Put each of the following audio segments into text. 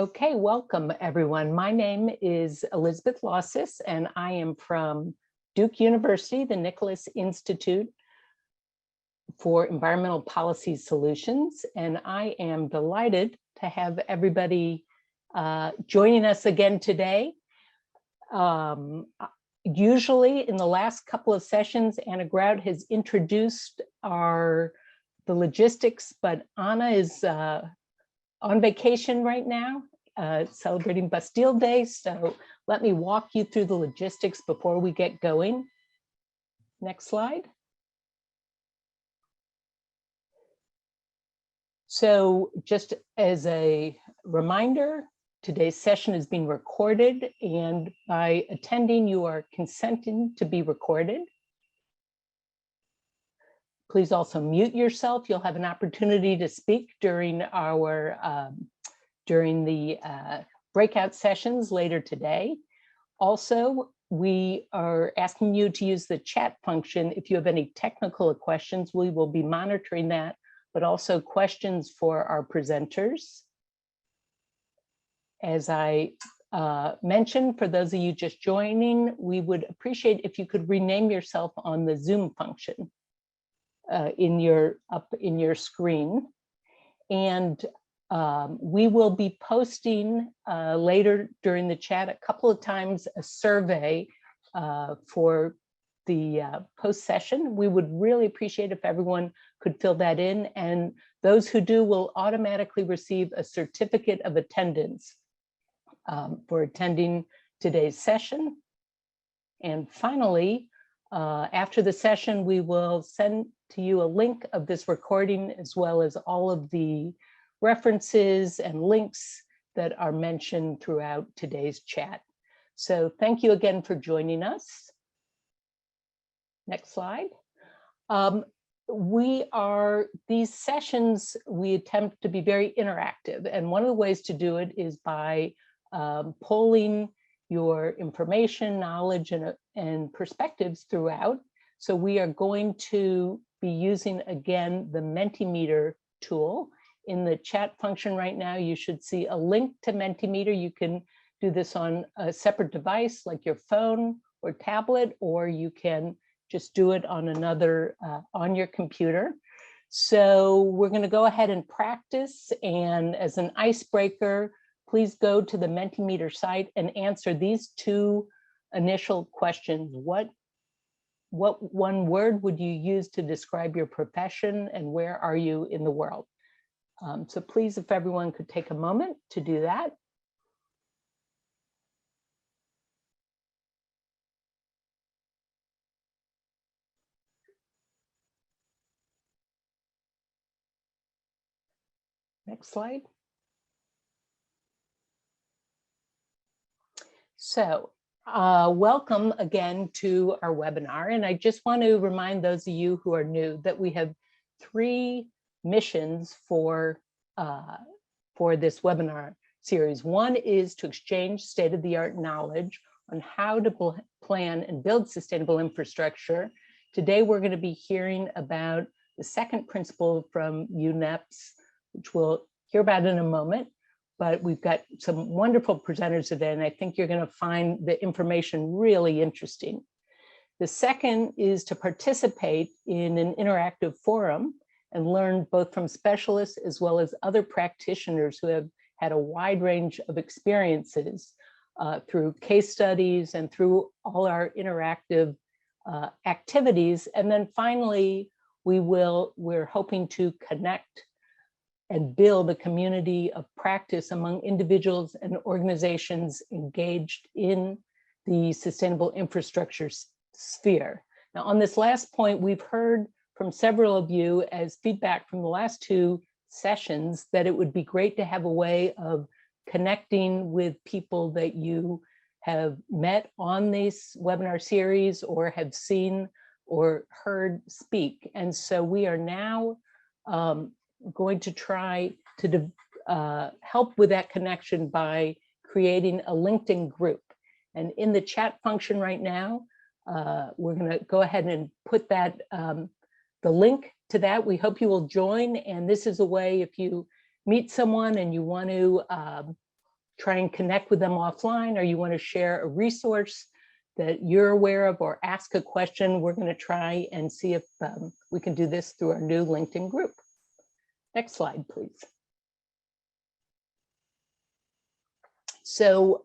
Okay, welcome everyone. My name is Elizabeth Lossis and I am from Duke University, the Nicholas Institute for Environmental Policy Solutions. And I am delighted to have everybody joining us again today. Usually in the last couple of sessions, Anna Drought has introduced the logistics, but Anna is on vacation right now, celebrating Bastille Day. So let me walk you through the logistics before we get going. Next slide. So just as a reminder, today's session is being recorded, and by attending, you are consenting to be recorded. Please also mute yourself. You'll have an opportunity to speak during the breakout sessions later today. Also, we are asking you to use the chat function. If you have any technical questions, we will be monitoring that, but also questions for our presenters. As I mentioned, for those of you just joining, we would appreciate if you could rename yourself on the Zoom function up in your screen. And we will be posting later during the chat a couple of times a survey for the post session. We would really appreciate if everyone could fill that in, and those who do will automatically receive a certificate of attendance for attending today's session. And finally, after the session, we will send to you a link of this recording, as well as all of the references and links that are mentioned throughout today's chat. So thank you again for joining us. Next slide. These sessions, we attempt to be very interactive. And one of the ways to do it is by polling your information, knowledge, and perspectives throughout. So we are going to be using, again, the Mentimeter tool. In the chat function right now, you should see a link to Mentimeter. You can do this on a separate device like your phone or tablet, or you can just do it on on your computer. So we're going to go ahead and practice. And as an icebreaker, please go to the Mentimeter site and answer these two initial questions. What one word would you use to describe your profession, and where are you in the world? So please, if everyone could take a moment to do that. Next slide. So welcome again to our webinar. And I just want to remind those of you who are new that we have 3 missions for this webinar series. One is to exchange state-of-the-art knowledge on how to plan and build sustainable infrastructure. Today, we're going to be hearing about the second principle from UNEPS, which we'll hear about in a moment. But we've got some wonderful presenters today, and I think you're going to find the information really interesting. The second is to participate in an interactive forum and learn both from specialists as well as other practitioners who have had a wide range of experiences through case studies and through all our interactive activities. And then finally, we're hoping to connect and build a community of practice among individuals and organizations engaged in the sustainable infrastructure sphere. Now, on this last point, we've heard from several of you as feedback from the last 2 sessions that it would be great to have a way of connecting with people that you have met on this webinar series or have seen or heard speak. And so we are now going to try to help with that connection by creating a LinkedIn group. And in the chat function right now, we're going to go ahead and put that the link to that. We hope you will join. And this is a way, if you meet someone and you want to try and connect with them offline, or you want to share a resource that you're aware of or ask a question, we're going to try and see if we can do this through our new LinkedIn group. Next slide, please. So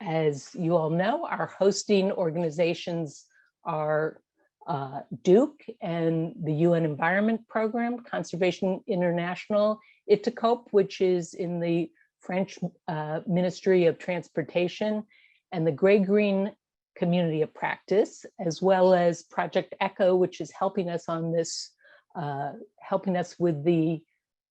as you all know, our hosting organizations are Duke and the UN Environment Program, Conservation International, ITICOP, which is in the French Ministry of Transportation, and the Gray-Green Community of Practice, as well as Project ECHO, which is helping us on this, helping us with the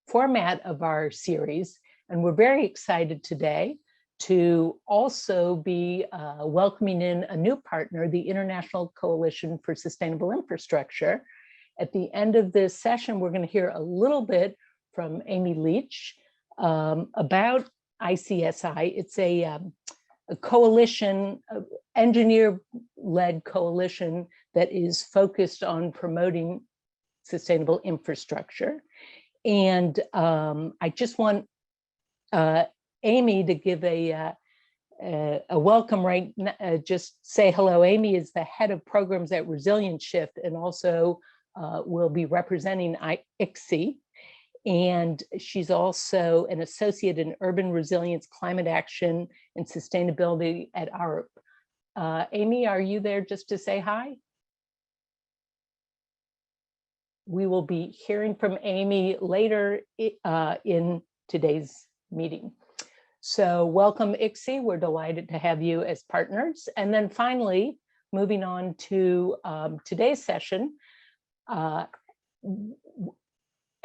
format of our series. And we're very excited today to also be welcoming in a new partner, the International Coalition for Sustainable Infrastructure. At the end of this session, we're going to hear a little bit from Amy Leach about ICSI. It's a coalition, engineer-led coalition that is focused on promoting sustainable infrastructure. And I just want Amy to give a welcome right now. Just say hello. Amy is the head of programs at Resilience Shift and also will be representing ICSI. And she's also an associate in urban resilience, climate action, and sustainability at UNEP. Amy, are you there just to say hi? We will be hearing from Amy later in today's meeting. So welcome, ICSI. We're delighted to have you as partners. And then finally, moving on to today's session.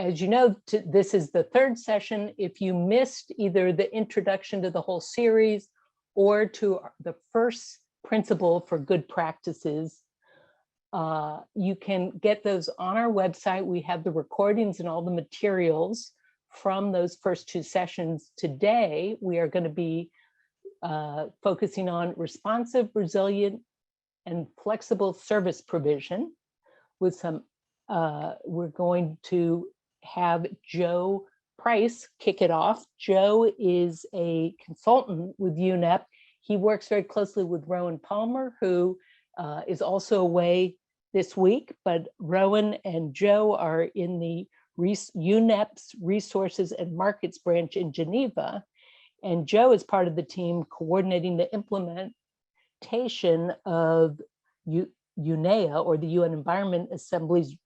As you know, this is the third session. If you missed either the introduction to the whole series or to the first principle for good practices, you can get those on our website. We have the recordings and all the materials from those first two sessions. Today, we are going to be focusing on responsive, resilient, and flexible service provision with some, we're going to have Joe Price kick it off. Joe is a consultant with UNEP. He works very closely with Rowan Palmer, who is also away this week, but Rowan and Joe are in the UNEP's Resources and Markets branch in Geneva. And Joe is part of the team coordinating the implementation of UNEA, or the UN Environment Assembly's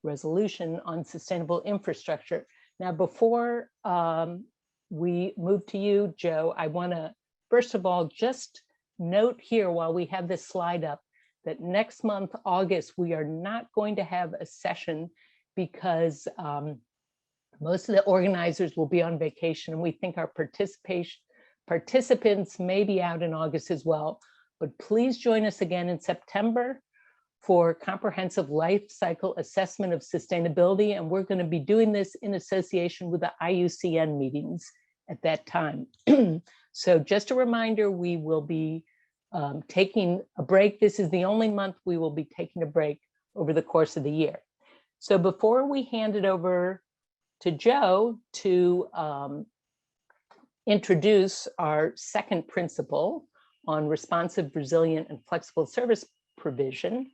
resolution on sustainable infrastructure. Now, before we move to you, Joe, I want to, first of all, just note here while we have this slide up that next month, August, we are not going to have a session because most of the organizers will be on vacation, and we think our participants may be out in August as well. But please join us again in September for comprehensive life cycle assessment of sustainability. And we're going to be doing this in association with the IUCN meetings at that time. So just a reminder, we will be taking a break. This is the only month we will be taking a break over the course of the year. So before we hand it over to Joe to introduce our second principle on responsive, resilient, and flexible service provision,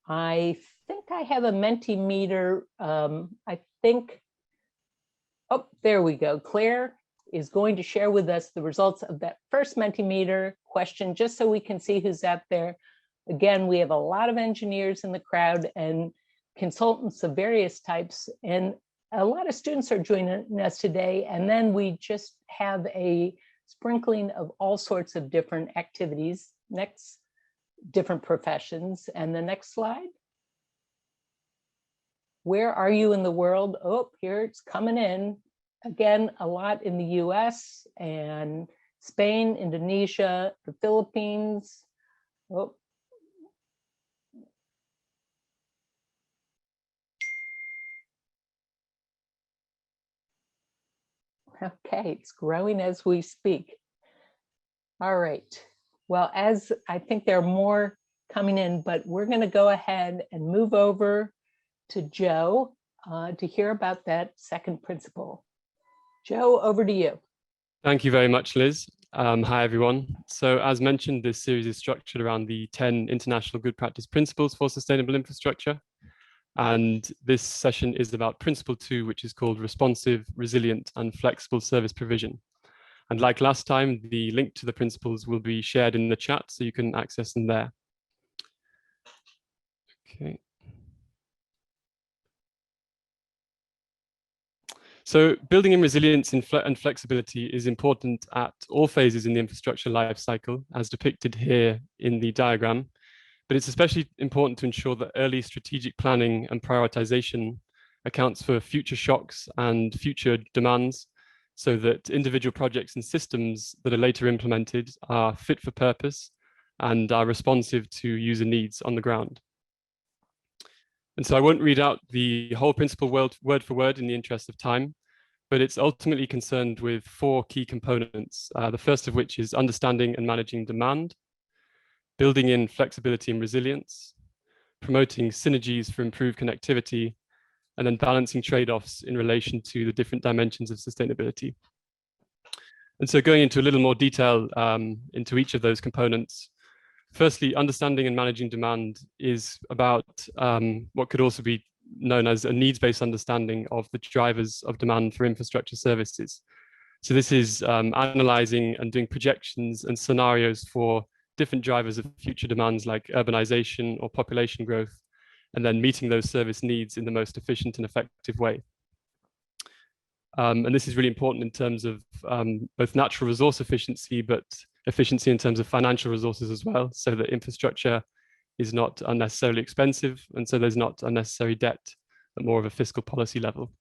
I think I have a Mentimeter. I think, oh, there we go. Claire is going to share with us the results of that first Mentimeter question, just so we can see who's out there. Again, we have a lot of engineers in the crowd and consultants of various types, and a lot of students are joining us today. And then we just have a sprinkling of all sorts of different activities, different professions. And the next slide. Where are you in the world? Oh, here it's coming in. Again, a lot in the US and Spain, Indonesia, the Philippines. Oh. Okay, it's growing as we speak. All right. Well, as I think there are more coming in, but we're going to go ahead and move over to Joe to hear about that second principle. Joe, over to you. Thank you very much, Liz. Hi, everyone. So as mentioned, this series is structured around the 10 international good practice principles for sustainable infrastructure. And this session is about principle 2, which is called responsive, resilient, and flexible service provision. And like last time, the link to the principles will be shared in the chat, so you can access them there. Okay. So building in resilience and flexibility is important at all phases in the infrastructure life cycle, as depicted here in the diagram. But it's especially important to ensure that early strategic planning and prioritization accounts for future shocks and future demands, so that individual projects and systems that are later implemented are fit for purpose and are responsive to user needs on the ground. And so I won't read out the whole principle word for word in the interest of time, but it's ultimately concerned with 4 key components, the first of which is understanding and managing demand, building in flexibility and resilience, promoting synergies for improved connectivity, and then balancing trade-offs in relation to the different dimensions of sustainability. And so going into a little more detail into each of those components, firstly, understanding and managing demand is about what could also be known as a needs-based understanding of the drivers of demand for infrastructure services. So this is analyzing and doing projections and scenarios for different drivers of future demands like urbanization or population growth, and then meeting those service needs in the most efficient and effective way. And this is really important in terms of both natural resource efficiency, but efficiency in terms of financial resources as well, so that infrastructure is not unnecessarily expensive, and so there's not unnecessary debt at more of a fiscal policy level.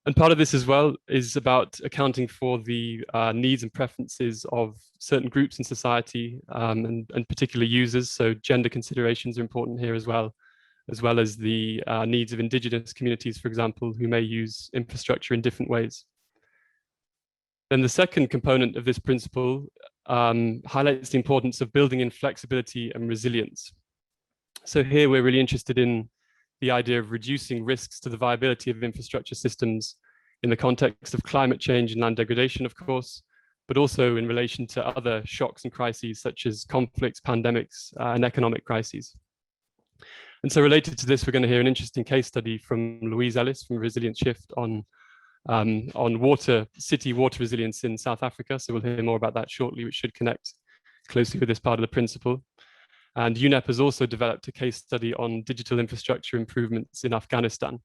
And part of this as well is about accounting for the needs and preferences of certain groups in society and particular users. So gender considerations are important here as well as the needs of indigenous communities, for example, who may use infrastructure in different ways. Then the second component of this principle highlights the importance of building in flexibility and resilience. So here we're really interested in the idea of reducing risks to the viability of infrastructure systems in the context of climate change and land degradation, of course, but also in relation to other shocks and crises such as conflicts, pandemics, and economic crises. And so related to this, we're going to hear an interesting case study from Louise Ellis from Resilient Shift on city water resilience in South Africa. So we'll hear more about that shortly, which should connect closely with this part of the principle. And UNEP has also developed a case study on digital infrastructure improvements in Afghanistan.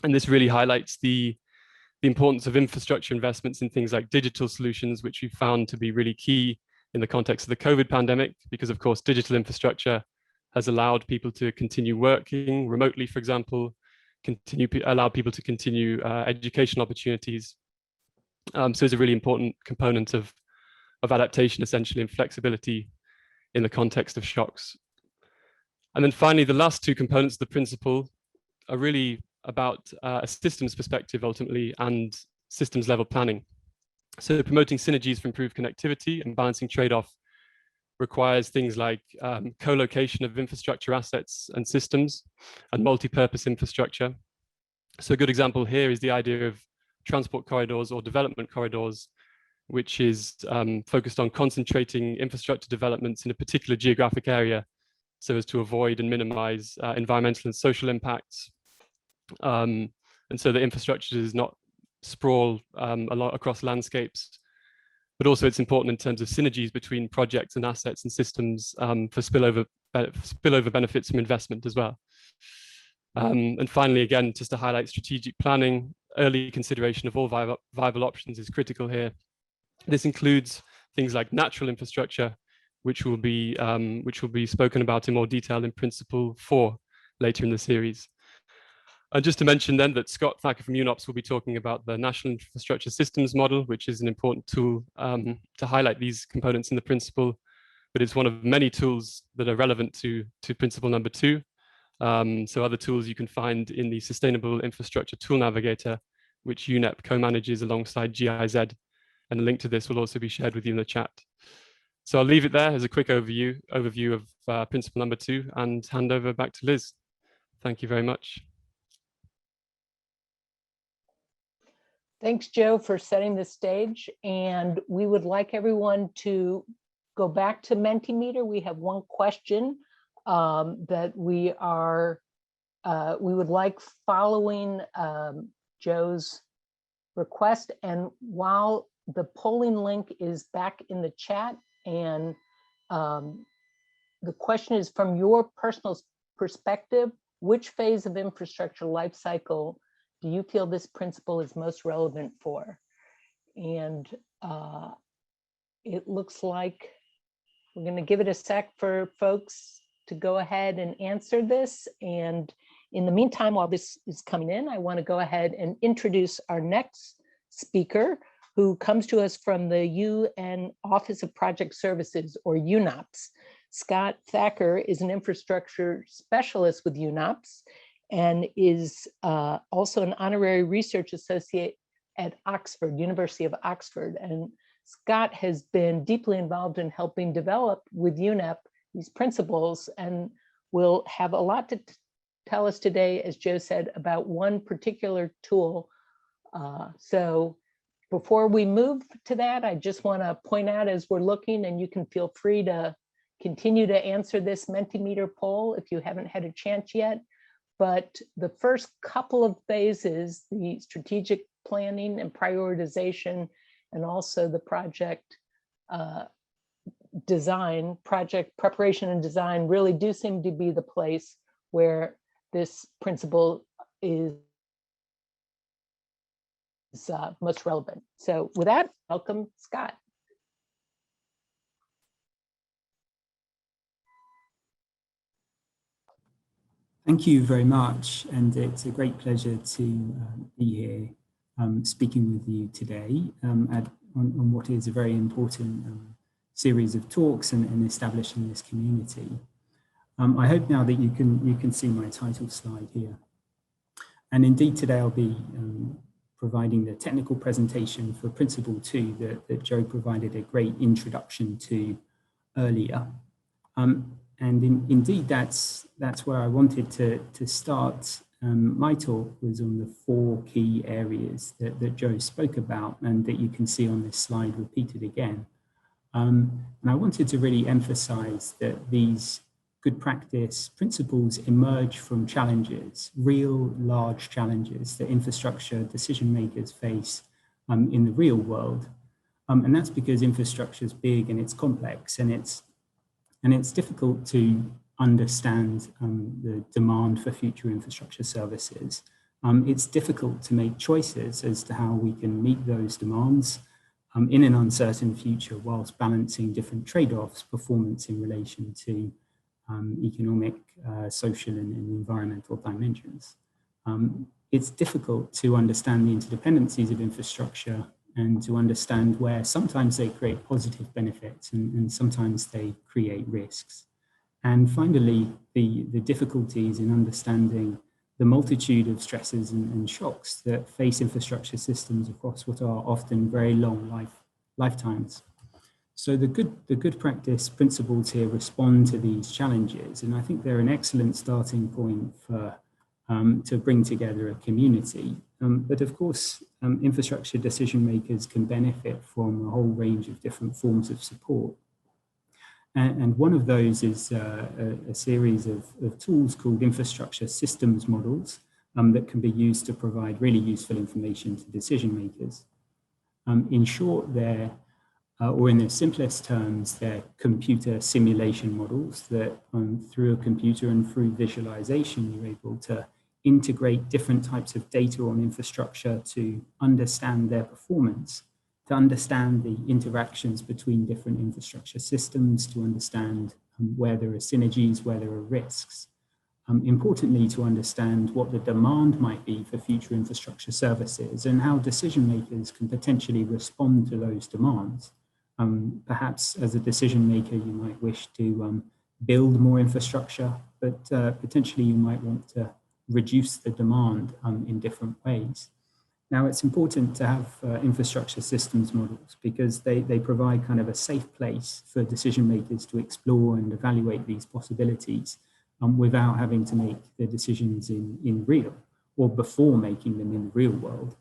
And this really highlights the importance of infrastructure investments in things like digital solutions, which we found to be really key in the context of the COVID pandemic, because of course, digital infrastructure has allowed people to continue working remotely, for example, allow people to continue education opportunities. So it's a really important component of adaptation, essentially, and flexibility in the context of shocks. And then finally, the last 2 components of the principle are really about a systems perspective, ultimately, and systems level planning. So promoting synergies for improved connectivity and balancing trade-off requires things like co-location of infrastructure assets and systems and multi-purpose infrastructure. So a good example here is the idea of transport corridors or development corridors, which is focused on concentrating infrastructure developments in a particular geographic area so as to avoid and minimize environmental and social impacts. And so the infrastructure does not sprawl a lot across landscapes, but also it's important in terms of synergies between projects and assets and systems for spillover benefits from investment as well. And finally, again, just to highlight strategic planning, early consideration of all viable options is critical here. This includes things like natural infrastructure, which will be spoken about in more detail in Principle 4 later in the series. And just to mention then that Scott Thacker from UNOPS will be talking about the National Infrastructure Systems Model, which is an important tool to highlight these components in the principle, but it's one of many tools that are relevant to Principle number 2. So other tools you can find in the Sustainable Infrastructure Tool Navigator, which UNEP co-manages alongside GIZ, and a link to this will also be shared with you in the chat. So I'll leave it there as a quick overview of Principle number 2 and hand over back to Liz. Thank you very much. Thanks, Joe, for setting the stage. And we would like everyone to go back to Mentimeter. We have one question that we would like following Joe's request. And while the polling link is back in the chat, and the question is, from your personal perspective, which phase of infrastructure life cycle do you feel this principle is most relevant for? And it looks like we're going to give it a sec for folks to go ahead and answer this. And in the meantime, while this is coming in, I want to go ahead and introduce our next speaker, who comes to us from the UN Office of Project Services, or UNOPS. Scott Thacker is an infrastructure specialist with UNOPS and is also an honorary research associate at Oxford, University of Oxford. And Scott has been deeply involved in helping develop with UNEP these principles, and will have a lot to tell us today, as Joe said, about one particular tool. So before we move to that, I just want to point out, as we're looking, and you can feel free to continue to answer this Mentimeter poll if you haven't had a chance yet. But the first couple of phases, the strategic planning and prioritization, and also the project design, project preparation and design, really do seem to be the place where this principle is most relevant. So with that, welcome, Scott. Thank you very much, and it's a great pleasure to be here speaking with you today on what is a very important series of talks and establishing this community. I hope now that you can see my title slide here. And indeed today I'll be providing the technical presentation for Principle 2 that Joe provided a great introduction to earlier. And indeed, that's where I wanted to start. My talk was on the 4 key areas that Joe spoke about, and that you can see on this slide repeated again. And I wanted to really emphasize that these good practice principles emerge from challenges, real large challenges that infrastructure decision makers face in the real world. And that's because infrastructure is big and it's complex, and it's difficult to understand the demand for future infrastructure services. It's difficult to make choices as to how we can meet those demands in an uncertain future, whilst balancing different trade-offs, performance in relation to economic, social, and environmental dimensions. It's difficult to understand the interdependencies of infrastructure, and to understand where sometimes they create positive benefits and sometimes they create risks. And finally, the difficulties in understanding the multitude of stresses and shocks that face infrastructure systems across what are often very long lifetimes. So the good practice principles here respond to these challenges, and I think they're an excellent starting point for to bring together a community. But of course, infrastructure decision makers can benefit from a whole range of different forms of support. And one of those is a series of tools called infrastructure systems models that can be used to provide really useful information to decision makers. In short, or in the simplest terms, they're computer simulation models that through a computer and through visualization, you're able to integrate different types of data on infrastructure to understand their performance, to understand the interactions between different infrastructure systems, to understand where there are synergies, where there are risks. Importantly, to understand what the demand might be for future infrastructure services and how decision makers can potentially respond to those demands. Perhaps as a decision maker, you might wish to build more infrastructure, but potentially you might want to reduce the demand in different ways. Now, it's important to have infrastructure systems models because they provide kind of a safe place for decision makers to explore and evaluate these possibilities without having to make the decisions in real, or before making them in the real world.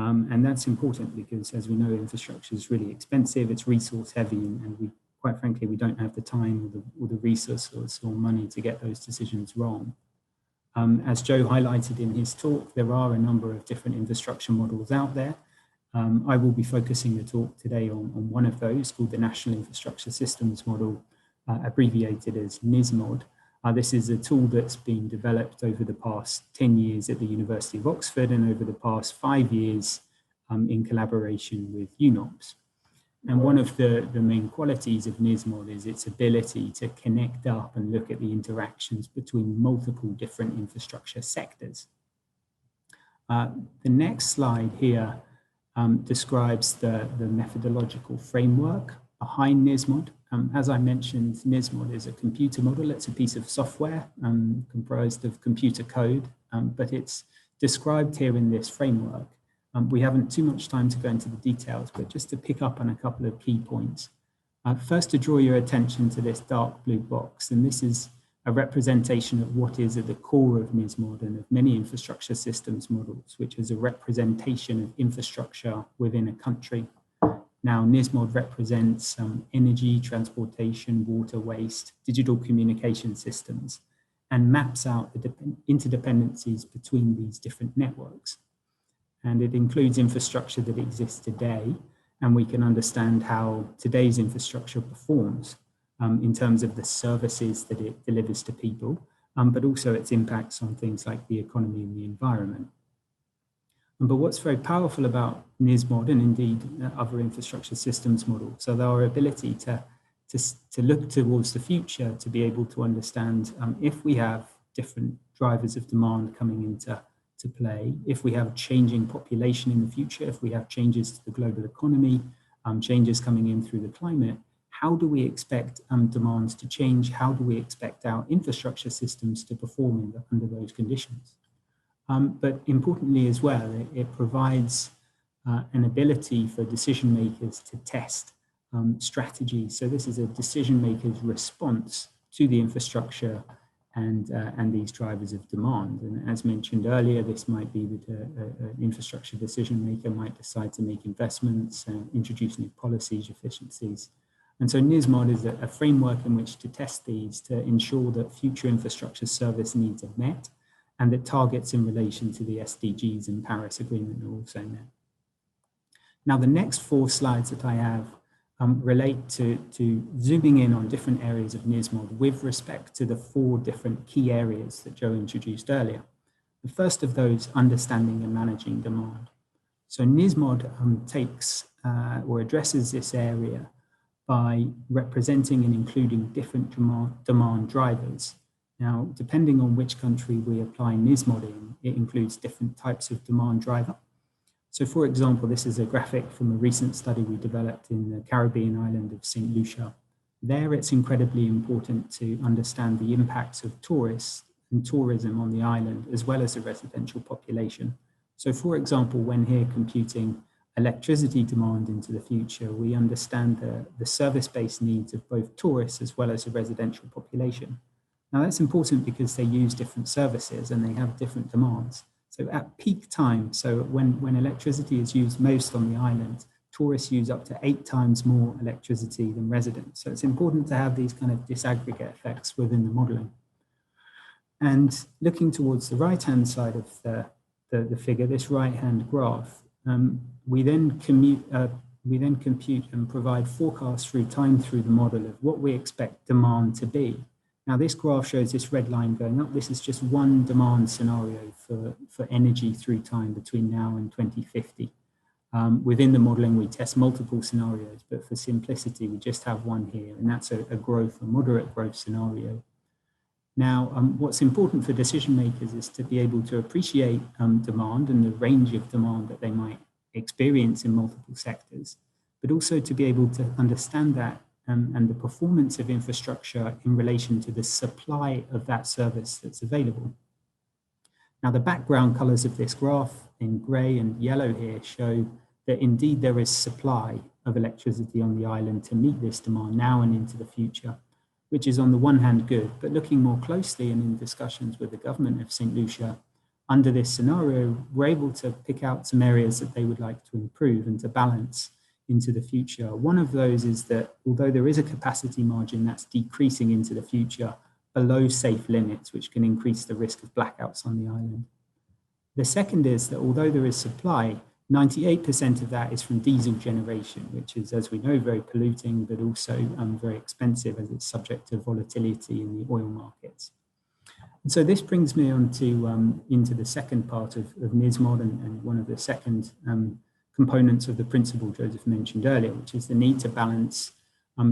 And that's important because, as we know, infrastructure is really expensive, it's resource heavy, and we, quite frankly, we don't have the time or the resources or money to get those decisions wrong. As Joe highlighted in his talk, there are a number of different infrastructure models out there. I will be focusing the talk today on one of those, called the National Infrastructure Systems Model, abbreviated as NISMOD. This is a tool that's been developed over the past 10 years at the University of Oxford and over the past 5 years in collaboration with UNOPS. And one of the main qualities of NISMOD is its ability to connect up and look at the interactions between multiple different infrastructure sectors. The next slide here describes the methodological framework behind NISMOD. As I mentioned, NISMOD is a computer model. It's a piece of software comprised of computer code, but it's described here in this framework. We haven't too much time to go into the details, but just to pick up on a couple of key points. First, to draw your attention to this dark blue box, and this is a representation of what is at the core of NISMOD and of many infrastructure systems models, which is a representation of infrastructure within a country. Now, NISMOD represents energy, transportation, water, waste, digital communication systems, and maps out the interdependencies between these different networks. And it includes infrastructure that exists today, and we can understand how today's infrastructure performs in terms of the services that it delivers to people, but also its impacts on things like the economy and the environment. But what's very powerful about NISMOD, and indeed other infrastructure systems models, are our ability to look towards the future, to be able to understand if we have different drivers of demand coming into play, if we have changing population in the future, if we have changes to the global economy, changes coming in through the climate, how do we expect demands to change? How do we expect our infrastructure systems to perform under those conditions? But importantly as well, it provides an ability for decision makers to test strategies. So this is a decision maker's response to the infrastructure and these drivers of demand. And as mentioned earlier, this might be that an infrastructure decision maker might decide to make investments and introduce new policies, efficiencies. And so NISMOD is a framework in which to test these to ensure that future infrastructure service needs are met and that targets in relation to the SDGs and Paris Agreement are also met. Now, the next 4 slides that I have relate to zooming in on different areas of NISMOD with respect to the 4 different key areas that Joe introduced earlier. The first of those, understanding and managing demand. So NISMOD takes or addresses this area by representing and including different demand drivers. Now, depending on which country we apply NISMOD in, it includes different types of demand driver. So for example, this is a graphic from a recent study we developed in the Caribbean island of St. Lucia. There, it's incredibly important to understand the impacts of tourists and tourism on the island, as well as the residential population. So for example, when here computing electricity demand into the future, we understand the service-based needs of both tourists as well as the residential population. Now that's important because they use different services and they have different demands. So at peak time, so when electricity is used most on the island, tourists use up to 8 times more electricity than residents. So it's important to have these kind of disaggregate effects within the modeling. And looking towards the right-hand side of the figure, this right-hand graph, we then compute and provide forecasts through time through the model of what we expect demand to be. Now this graph shows this red line going up. This is just one demand scenario for energy through time between now and 2050. Within the modeling, we test multiple scenarios, but for simplicity, we just have one here, and that's a moderate growth scenario. Now, what's important for decision makers is to be able to appreciate demand and the range of demand that they might experience in multiple sectors, but also to be able to understand that and the performance of infrastructure in relation to the supply of that service that's available. Now, the background colors of this graph in gray and yellow here show that indeed there is supply of electricity on the island to meet this demand now and into the future, which is on the one hand good, but looking more closely and in discussions with the government of St. Lucia, under this scenario, were able to pick out some areas that they would like to improve and to balance into the future. One of those is that although there is a capacity margin that's decreasing into the future below safe limits, which can increase the risk of blackouts on the island. The second is that although there is supply, 98% of that is from diesel generation, which is, as we know, very polluting, but also very expensive as it's subject to volatility in the oil markets. And so this brings me on to into the second part of NISMOD and one of the second components of the principle Joseph mentioned earlier, which is the need to balance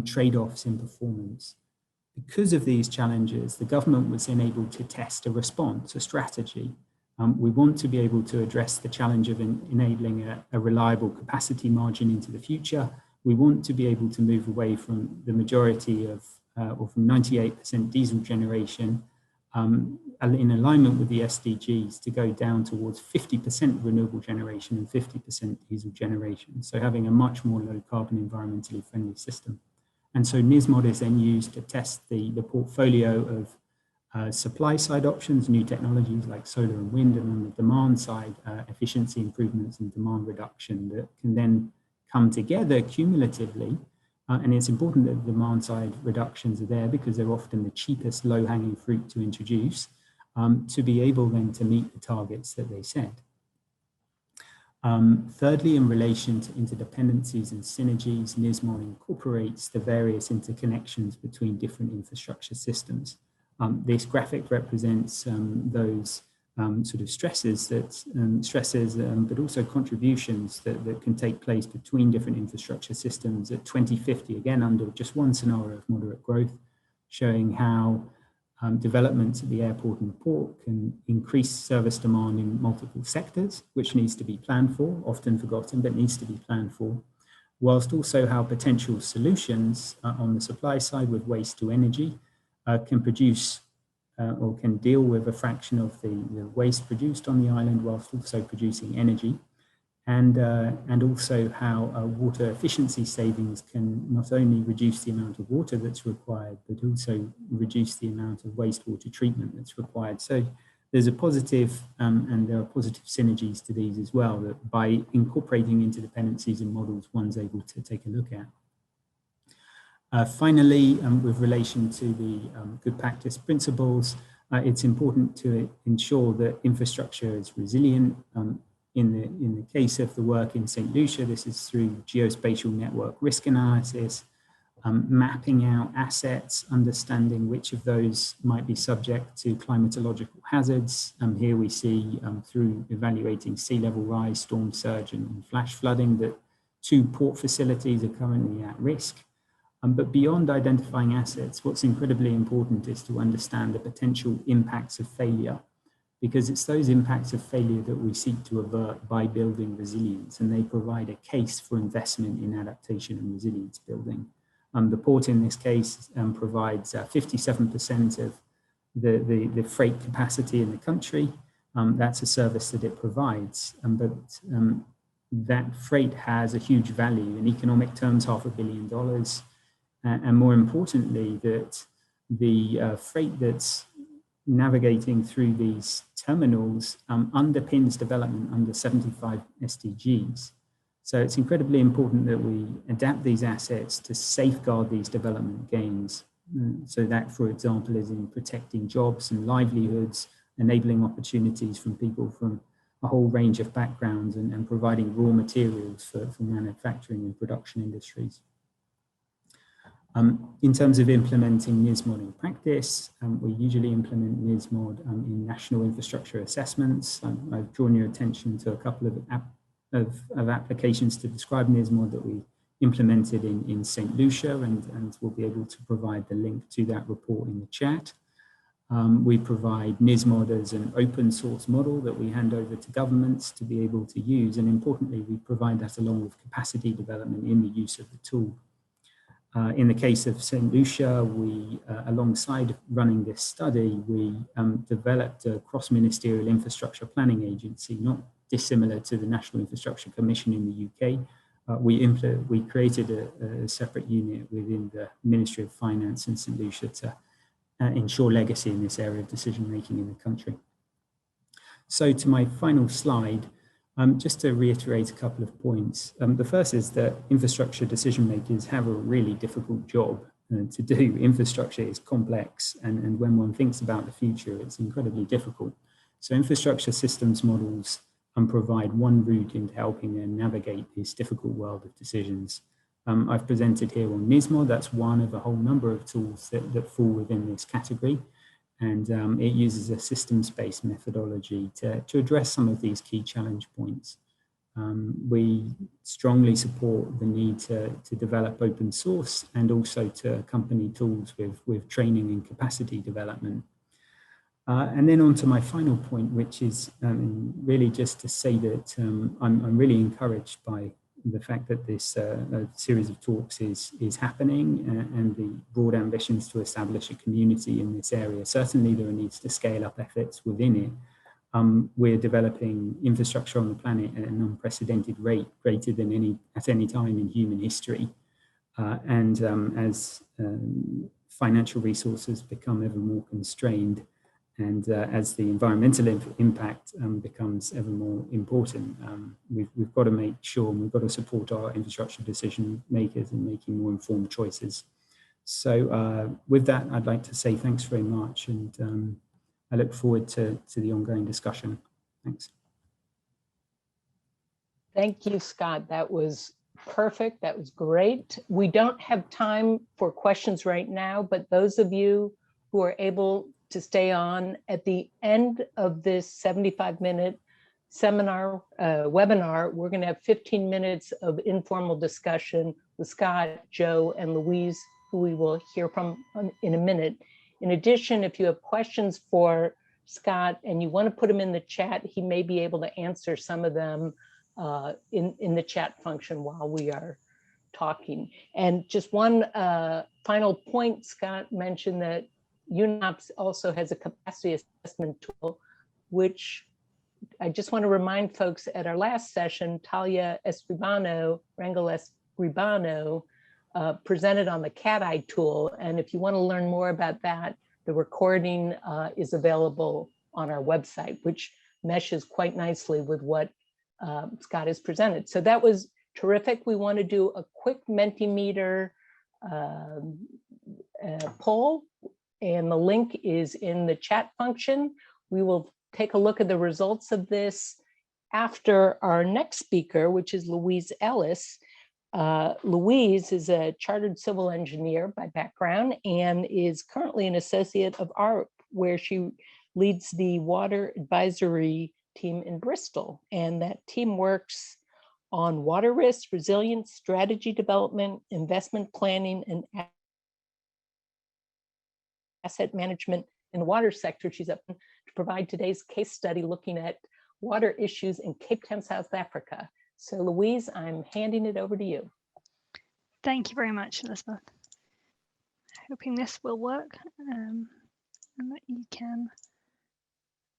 trade-offs in performance. Because of these challenges, the government was then able to test a response, a strategy. We want to be able to address the challenge of enabling a reliable capacity margin into the future. We want to be able to move away from the majority of, or from 98% diesel generation in alignment with the SDGs to go down towards 50% renewable generation and 50% diesel generation. So having a much more low carbon environmentally friendly system. And so NISMOD is then used to test the portfolio of supply side options, new technologies like solar and wind, and on the demand side, efficiency improvements and demand reduction that can then come together cumulatively. And it's important that the demand side reductions are there because they're often the cheapest low-hanging fruit to introduce to be able then to meet the targets that they set. Thirdly, in relation to interdependencies and synergies, NISMOD incorporates the various interconnections between different infrastructure systems. This graphic represents those sort of stresses but also contributions that can take place between different infrastructure systems at 2050, again, under just one scenario of moderate growth, showing how developments at the airport and port can increase service demand in multiple sectors, which needs to be planned for, often forgotten, but needs to be planned for, whilst also how potential solutions on the supply side with waste to energy can produce or can deal with a fraction of the waste produced on the island whilst also producing energy, and also how water efficiency savings can not only reduce the amount of water that's required, but also reduce the amount of wastewater treatment that's required. So there's a positive, and there are positive synergies to these as well, that by incorporating interdependencies in models, one's able to take a look at. Finally, with relation to the good practice principles, it's important to ensure that infrastructure is resilient. In the case of the work in St. Lucia, this is through geospatial network risk analysis, mapping out assets, understanding which of those might be subject to climatological hazards. Here we see through evaluating sea level rise, storm surge and flash flooding that 2 port facilities are currently at risk. But beyond identifying assets, what's incredibly important is to understand the potential impacts of failure, because it's those impacts of failure that we seek to avert by building resilience, and they provide a case for investment in adaptation and resilience building. The port in this case provides 57% of the freight capacity in the country. That's a service that it provides, but that freight has a huge value in economic terms, $500 million. And more importantly, that the freight that's navigating through these terminals underpins development under 75 SDGs. So it's incredibly important that we adapt these assets to safeguard these development gains. So that, for example, is in protecting jobs and livelihoods, enabling opportunities from people from a whole range of backgrounds, and providing raw materials for manufacturing and production industries. In terms of implementing NISMOD in practice, we usually implement NISMOD in national infrastructure assessments. I've drawn your attention to a couple of applications to describe NISMOD that we implemented in St. Lucia, and we'll be able to provide the link to that report in the chat. We provide NISMOD as an open source model that we hand over to governments to be able to use, and importantly, we provide that along with capacity development in the use of the tool. In the case of St. Lucia, we, alongside running this study, we developed a cross-ministerial infrastructure planning agency, not dissimilar to the National Infrastructure Commission in the UK. We created a separate unit within the Ministry of Finance in St. Lucia to ensure legacy in this area of decision-making in the country. So to my final slide, just to reiterate a couple of points. The first is that infrastructure decision makers have a really difficult job to do. Infrastructure is complex, and when one thinks about the future, it's incredibly difficult. So infrastructure systems models provide one route into helping them navigate this difficult world of decisions. I've presented here on NISMO. That's one of a whole number of tools that fall within this category. And it uses a systems-based methodology to address some of these key challenge points. We strongly support the need to develop open source and also to accompany tools with training and capacity development. And then on to my final point, which is really just to say that I'm really encouraged by the fact that this series of talks is happening and the broad ambitions to establish a community in this area. Certainly there needs to scale up efforts within it. We're developing infrastructure on the planet at an unprecedented rate, greater than at any time in human history. As financial resources become ever more constrained, and as the environmental impact becomes ever more important, we've got to make sure and we've got to support our infrastructure decision makers in making more informed choices. So with that, I'd like to say thanks very much, and I look forward to the ongoing discussion. Thanks. Thank you, Scott. That was perfect. That was great. We don't have time for questions right now, but those of you who are able to stay on at the end of this 75-minute seminar, webinar, we're going to have 15 minutes of informal discussion with Scott, Joe, and Louise, who we will hear from in a minute. In addition, if you have questions for Scott and you want to put them in the chat, he may be able to answer some of them in the chat function while we are talking. And just one final point, Scott mentioned that UNOPS also has a capacity assessment tool, which I just want to remind folks at our last session, Talia Rangel Escribano presented on the CAT-I tool. And if you want to learn more about that, the recording is available on our website, which meshes quite nicely with what Scott has presented. So that was terrific. We want to do a quick Mentimeter poll, and the link is in the chat function. We will take a look at the results of this after our next speaker, which is Louise Ellis. Louise is a chartered civil engineer by background and is currently an associate of ARP, where she leads the water advisory team in Bristol. And that team works on water risk, resilience, strategy development, investment planning, and asset management in the water sector. She's up to provide today's case study looking at water issues in Cape Town, South Africa. So Louise, I'm handing it over to you. Thank you very much, Elizabeth. Hoping this will work and that you can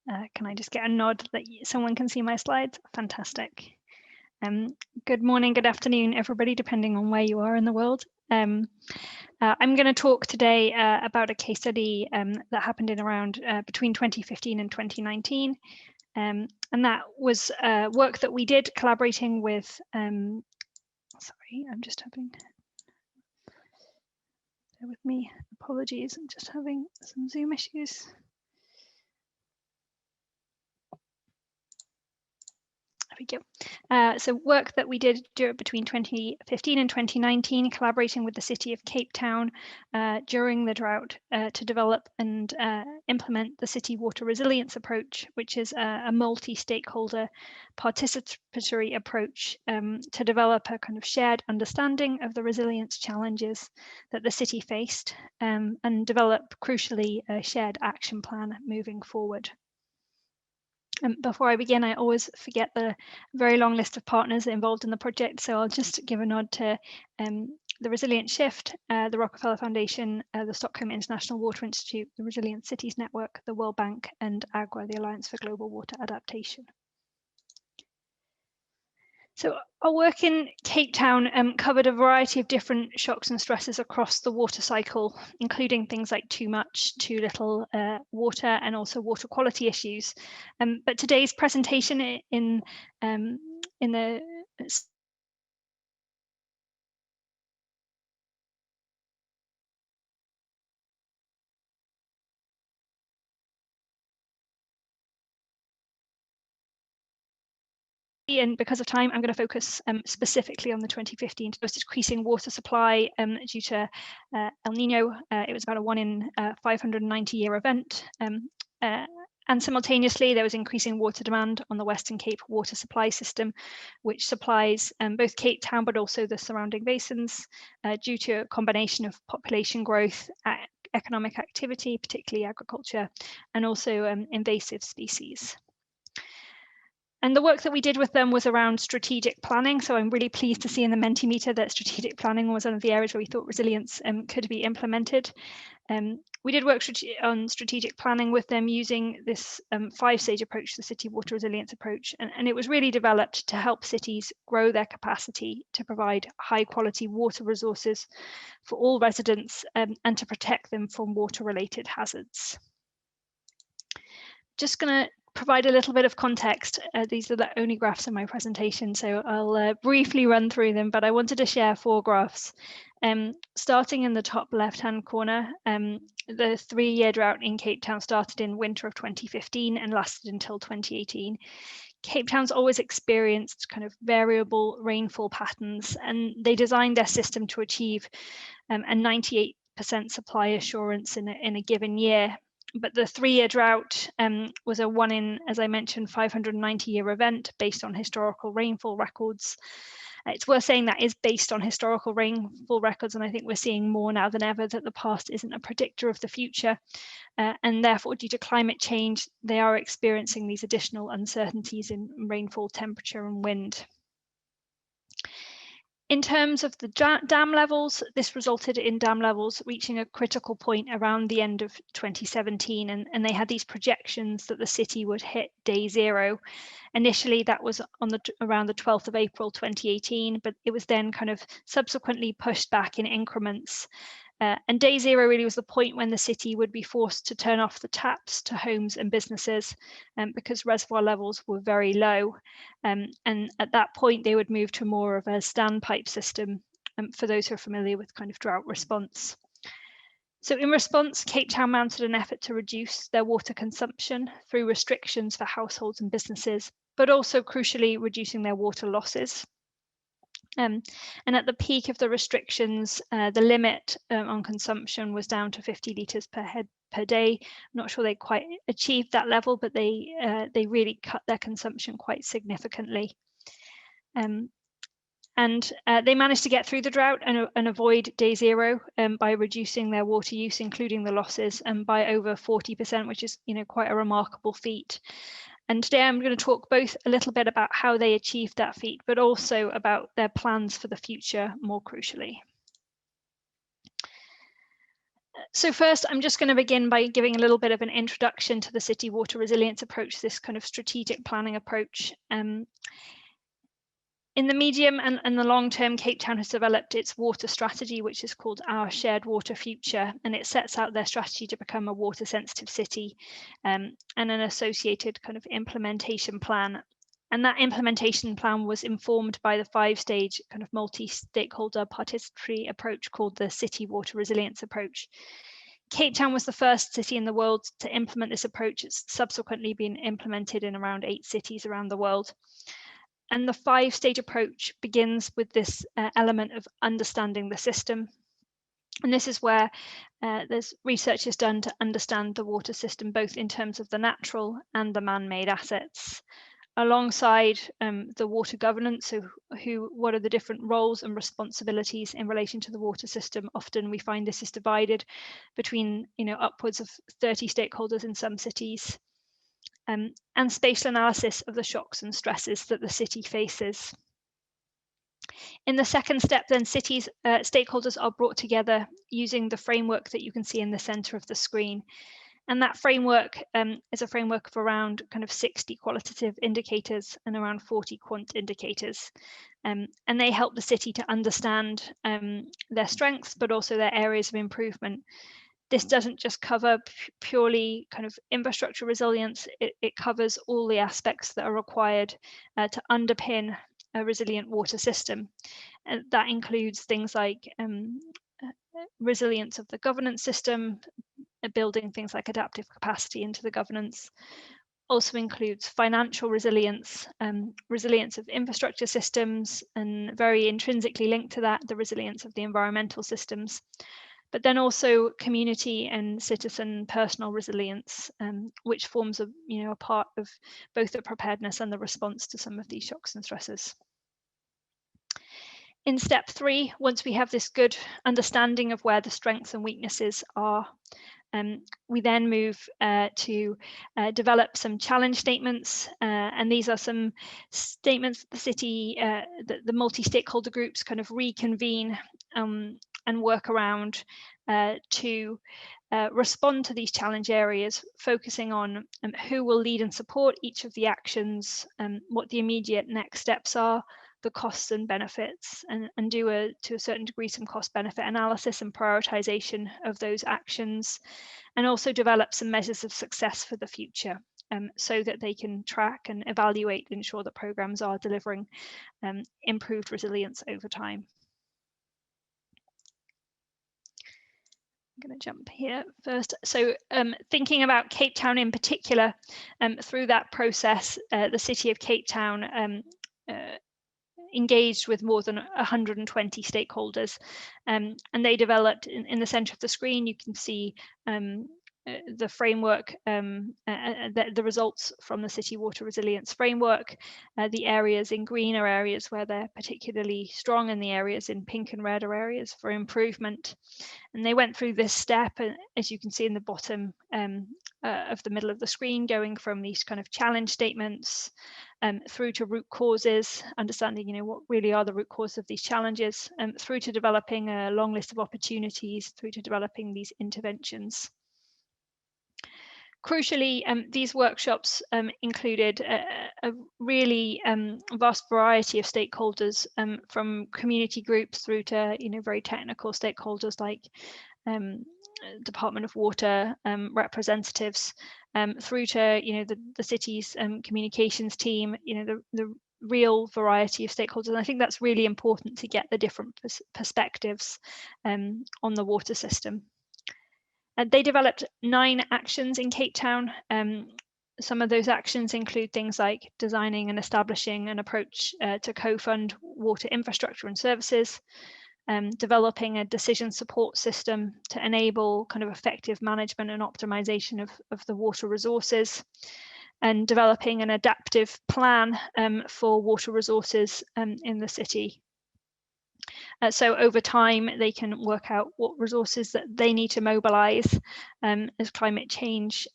I just get a nod that someone can see my slides? Fantastic. Good morning, good afternoon, everybody, depending on where you are in the world. I'm going to talk today about a case study that happened in around between 2015 and 2019. And that was work that we did collaborating with, sorry, I'm just having, bear with me, apologies, I'm just having some Zoom issues. We go. So work that we did between 2015 and 2019, collaborating with the city of Cape Town during the drought to develop and implement the city water resilience approach, which is a multi-stakeholder participatory approach to develop a kind of shared understanding of the resilience challenges that the city faced and develop, crucially, a shared action plan moving forward. Before I begin, I always forget the very long list of partners involved in the project, so I'll just give a nod to the Resilient Shift, the Rockefeller Foundation, the Stockholm International Water Institute, the Resilient Cities Network, the World Bank, and AGWA, the Alliance for Global Water Adaptation. So our work in Cape Town covered a variety of different shocks and stresses across the water cycle, including things like too much, too little water, and also water quality issues. But today's presentation in the and because of time, I'm going to focus specifically on the 2015 decreasing water supply due to El Nino. It was about a 1 in 590 year event. And simultaneously, there was increasing water demand on the Western Cape water supply system, which supplies both Cape Town, but also the surrounding basins due to a combination of population growth, economic activity, particularly agriculture, and also invasive species. And the work that we did with them was around strategic planning. So I'm really pleased to see in the Mentimeter that strategic planning was one of the areas where we thought resilience could be implemented. We did work on strategic planning with them using this 5-stage approach, the city water resilience approach. And it was really developed to help cities grow their capacity to provide high quality water resources for all residents and to protect them from water related hazards. Just going to provide a little bit of context. These are the only graphs in my presentation, so I'll briefly run through them, but I wanted to share 4 graphs. Starting in the top left-hand corner, the 3-year drought in Cape Town started in winter of 2015 and lasted until 2018. Cape Town's always experienced kind of variable rainfall patterns, and they designed their system to achieve a 98% supply assurance in a given year. But the 3-year drought was a 1 in, as I mentioned, 590 year event based on historical rainfall records. It's worth saying that is based on historical rainfall records, and I think we're seeing more now than ever that the past isn't a predictor of the future. And therefore, due to climate change, they are experiencing these additional uncertainties in rainfall, temperature, and wind. In terms of the dam levels, this resulted in dam levels reaching a critical point around the end of 2017, and they had these projections that the city would hit day 0. Initially, that was on around the 12th of April 2018, but it was then kind of subsequently pushed back in increments. And day 0 really was the point when the city would be forced to turn off the taps to homes and businesses because reservoir levels were very low. And at that point, they would move to more of a standpipe system for those who are familiar with kind of drought response. So in response, Cape Town mounted an effort to reduce their water consumption through restrictions for households and businesses, but also crucially reducing their water losses. And at the peak of the restrictions, the limit on consumption was down to 50 litres per head per day. I'm not sure they quite achieved that level, but they really cut their consumption quite significantly. And they managed to get through the drought and avoid day 0 by reducing their water use, including the losses, and by over 40%, which is quite a remarkable feat. And today I'm going to talk both a little bit about how they achieved that feat, but also about their plans for the future more crucially. So first, I'm just going to begin by giving a little bit of an introduction to the city water resilience approach, this kind of strategic planning approach. In the medium and the long term, Cape Town has developed its water strategy, which is called Our Shared Water Future, and it sets out their strategy to become a water sensitive city and an associated kind of implementation plan. And that implementation plan was informed by the 5-stage kind of multi-stakeholder participatory approach called the City Water Resilience Approach. Cape Town was the first city in the world to implement this approach. It's subsequently been implemented in around 8 cities around the world. And the 5-stage approach begins with this element of understanding the system. And this is where there's research is done to understand the water system, both in terms of the natural and the man-made assets. Alongside the water governance, so what are the different roles and responsibilities in relation to the water system? Often we find this is divided between upwards of 30 stakeholders in some cities. And spatial analysis of the shocks and stresses that the city faces. In the second step, then, stakeholders are brought together using the framework that you can see in the center of the screen. And that framework is a framework of around kind of 60 qualitative indicators and around 40 quant indicators. And they help the city to understand their strengths, but also their areas of improvement. This doesn't just cover purely kind of infrastructure resilience, it covers all the aspects that are required to underpin a resilient water system. And that includes things like resilience of the governance system, building things like adaptive capacity into the governance. Also includes financial resilience, resilience of infrastructure systems, and very intrinsically linked to that, the resilience of the environmental systems. But then also community and citizen personal resilience, which forms a part of both the preparedness and the response to some of these shocks and stresses. In step 3, once we have this good understanding of where the strengths and weaknesses are, we then move to develop some challenge statements, and these are some statements that the city, the multi-stakeholder groups kind of reconvene and work around to respond to these challenge areas, focusing on who will lead and support each of the actions, what the immediate next steps are, the costs and benefits, and do to a certain degree some cost benefit analysis and prioritization of those actions, and also develop some measures of success for the future, so that they can track and evaluate and ensure that programs are delivering improved resilience over time. I'm going to jump here first. So thinking about Cape Town in particular, through that process, the City of Cape Town engaged with more than 120 stakeholders, and they developed in the center of the screen. You can see the framework, the results from the City Water Resilience Framework. The areas in green are areas where they're particularly strong, and the areas in pink and red are areas for improvement. And they went through this step, as you can see in the bottom of the middle of the screen, going from these kind of challenge statements through to root causes, understanding what really are the root causes of these challenges, through to developing a long list of opportunities, through to developing these interventions. Crucially, these workshops included a really vast variety of stakeholders, from community groups through to very technical stakeholders like Department of Water representatives, through to the city's communications team, the real variety of stakeholders. And I think that's really important to get the different perspectives on the water system. They developed 9 actions in Cape Town. Some of those actions include things like designing and establishing an approach to co-fund water infrastructure and services, developing a decision support system to enable kind of effective management and optimization of the water resources, and developing an adaptive plan for water resources in the city. So over time, they can work out what resources that they need to mobilize as climate change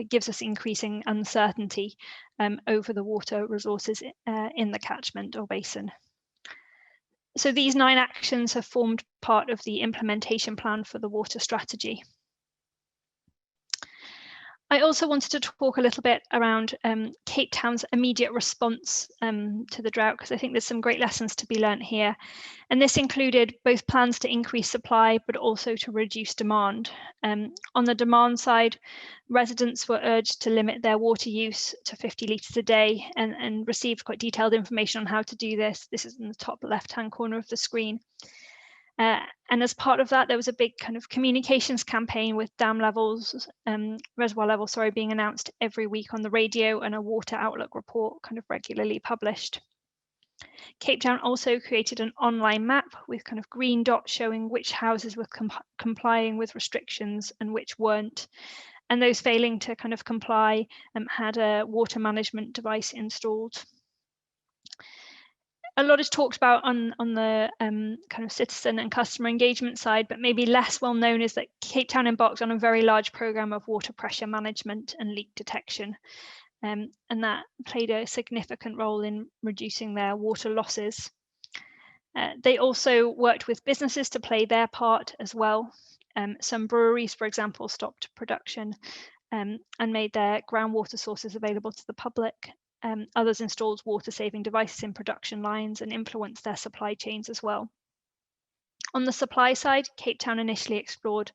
gives us increasing uncertainty over the water resources in the catchment or basin. So these 9 actions have formed part of the implementation plan for the water strategy. I also wanted to talk a little bit around Cape Town's immediate response to the drought, because I think there's some great lessons to be learnt here. And this included both plans to increase supply, but also to reduce demand. On the demand side, residents were urged to limit their water use to 50 litres a day, and received quite detailed information on how to do this. This is in the top left-hand corner of the screen. And as part of that, there was a big kind of communications campaign with dam levels, reservoir levels, being announced every week on the radio, and a water outlook report kind of regularly published. Cape Town also created an online map with kind of green dots showing which houses were complying with restrictions and which weren't. And those failing to kind of comply had a water management device installed. A lot is talked about on the kind of citizen and customer engagement side, but maybe less well known is that Cape Town embarked on a very large program of water pressure management and leak detection, and that played a significant role in reducing their water losses. They also worked with businesses to play their part as well. Some breweries, for example, stopped production and made their groundwater sources available to the public. Others installed water-saving devices in production lines and influenced their supply chains as well. On the supply side, Cape Town initially explored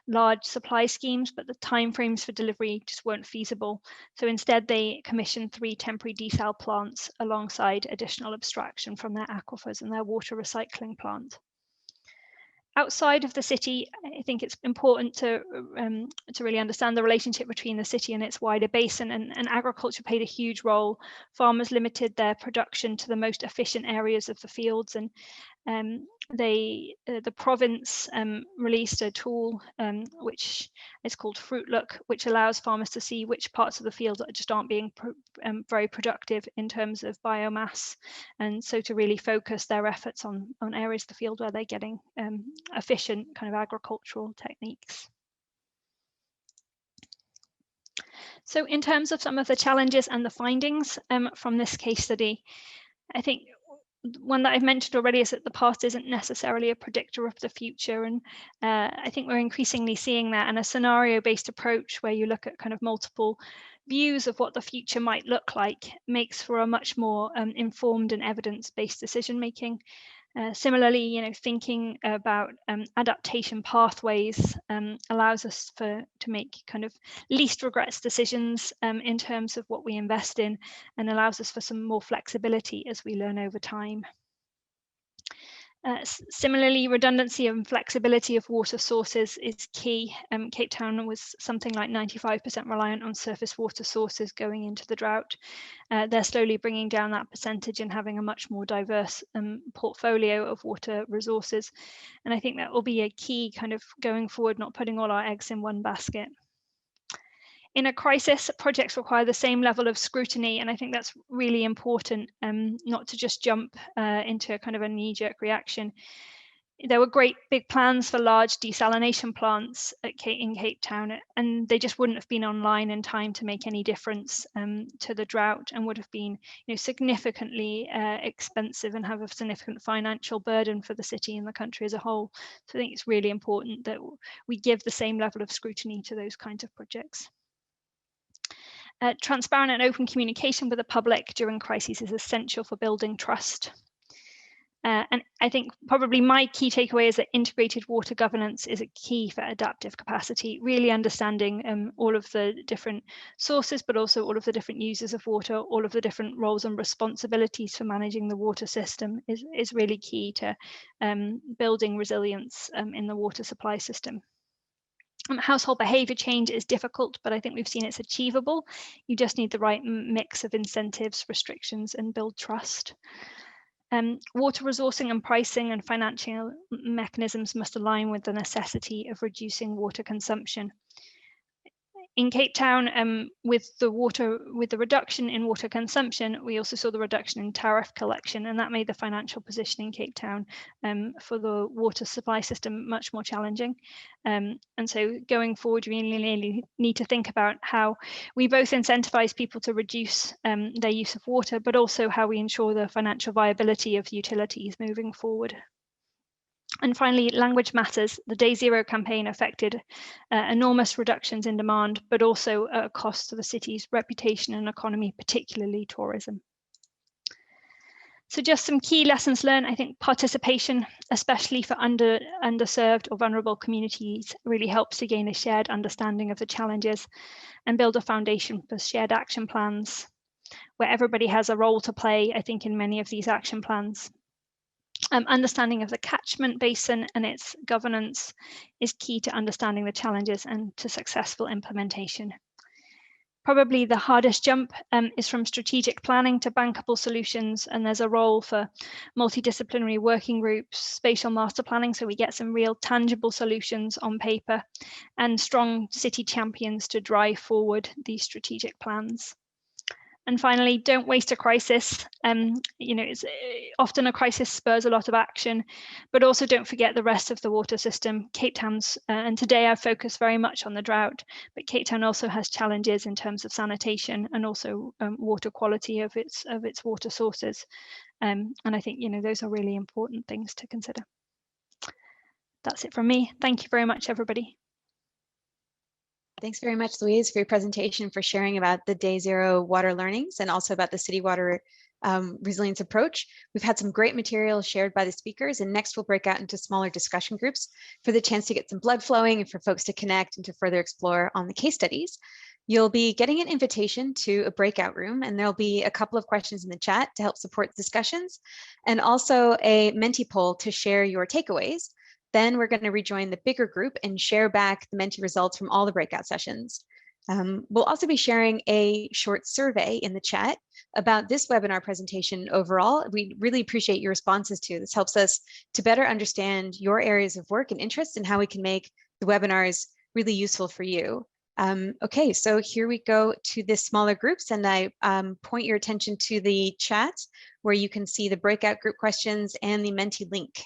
large supply schemes, but the timeframes for delivery just weren't feasible. So instead, they commissioned 3 temporary desal plants alongside additional abstraction from their aquifers and their water recycling plant. Outside of the city, I think it's important to really understand the relationship between the city and its wider basin, and agriculture played a huge role. Farmers limited their production to the most efficient areas of the fields, and the province released a tool which is called Fruit Look, which allows farmers to see which parts of the field that just aren't being very productive in terms of biomass, and so to really focus their efforts on areas of the field where they're getting efficient kind of agricultural techniques. So in terms of some of the challenges and the findings from this case study, I think one that I've mentioned already is that the past isn't necessarily a predictor of the future, and I think we're increasingly seeing that. And a scenario-based approach where you look at kind of multiple views of what the future might look like makes for a much more informed and evidence-based decision-making. Similarly, thinking about adaptation pathways allows us to make kind of least regrets decisions in terms of what we invest in, and allows us for some more flexibility as we learn over time. Similarly, redundancy and flexibility of water sources is key. Cape Town was something like 95% reliant on surface water sources going into the drought. They're slowly bringing down that percentage and having a much more diverse portfolio of water resources. And I think that will be a key kind of going forward, not putting all our eggs in one basket. In a crisis, projects require the same level of scrutiny, and I think that's really important, not to just jump into kind of a knee-jerk reaction. There were great big plans for large desalination plants in Cape Town, and they just wouldn't have been online in time to make any difference to the drought, and would have been significantly expensive and have a significant financial burden for the city and the country as a whole. So I think it's really important that we give the same level of scrutiny to those kinds of projects. Transparent and open communication with the public during crises is essential for building trust. And I think probably my key takeaway is that integrated water governance is a key for adaptive capacity, really understanding all of the different sources, but also all of the different users of water, all of the different roles and responsibilities for managing the water system is really key to building resilience in the water supply system. Household behaviour change is difficult, but I think we've seen it's achievable. You just need the right mix of incentives, restrictions, and build trust. Water resourcing and pricing and financial mechanisms must align with the necessity of reducing water consumption. In Cape Town, with the reduction in water consumption, we also saw the reduction in tariff collection, and that made the financial position in Cape Town for the water supply system much more challenging. And so going forward, we really need to think about how we both incentivize people to reduce their use of water, but also how we ensure the financial viability of utilities moving forward. And finally, language matters. The Day Zero campaign affected enormous reductions in demand, but also at a cost to the city's reputation and economy, particularly tourism. So just some key lessons learned. I think participation, especially for underserved or vulnerable communities, really helps to gain a shared understanding of the challenges and build a foundation for shared action plans, where everybody has a role to play, I think, in many of these action plans. Understanding of the catchment basin and its governance is key to understanding the challenges and to successful implementation. Probably the hardest jump is from strategic planning to bankable solutions, and there's a role for multidisciplinary working groups, spatial master planning, so we get some real tangible solutions on paper, and strong city champions to drive forward these strategic plans. And finally, don't waste a crisis. It's often a crisis spurs a lot of action, but also don't forget the rest of the water system. Cape Town's, and today I focus very much on the drought, but Cape Town also has challenges in terms of sanitation and also water quality of its water sources. And I think, those are really important things to consider. That's it from me. Thank you very much, everybody. Thanks very much, Louise, for your presentation, for sharing about the Day Zero water learnings and also about the city water resilience approach. We've had some great material shared by the speakers, and next we'll break out into smaller discussion groups for the chance to get some blood flowing and for folks to connect and to further explore on the case studies. You'll be getting an invitation to a breakout room, and there'll be a couple of questions in the chat to help support the discussions, and also a Menti poll to share your takeaways. Then we're going to rejoin the bigger group and share back the Menti results from all the breakout sessions. We'll also be sharing a short survey in the chat about this webinar presentation overall. We really appreciate your responses to this. Helps us to better understand your areas of work and interest and how we can make the webinars really useful for you. Okay, so here we go to the smaller groups, and I point your attention to the chat where you can see the breakout group questions and the Menti link.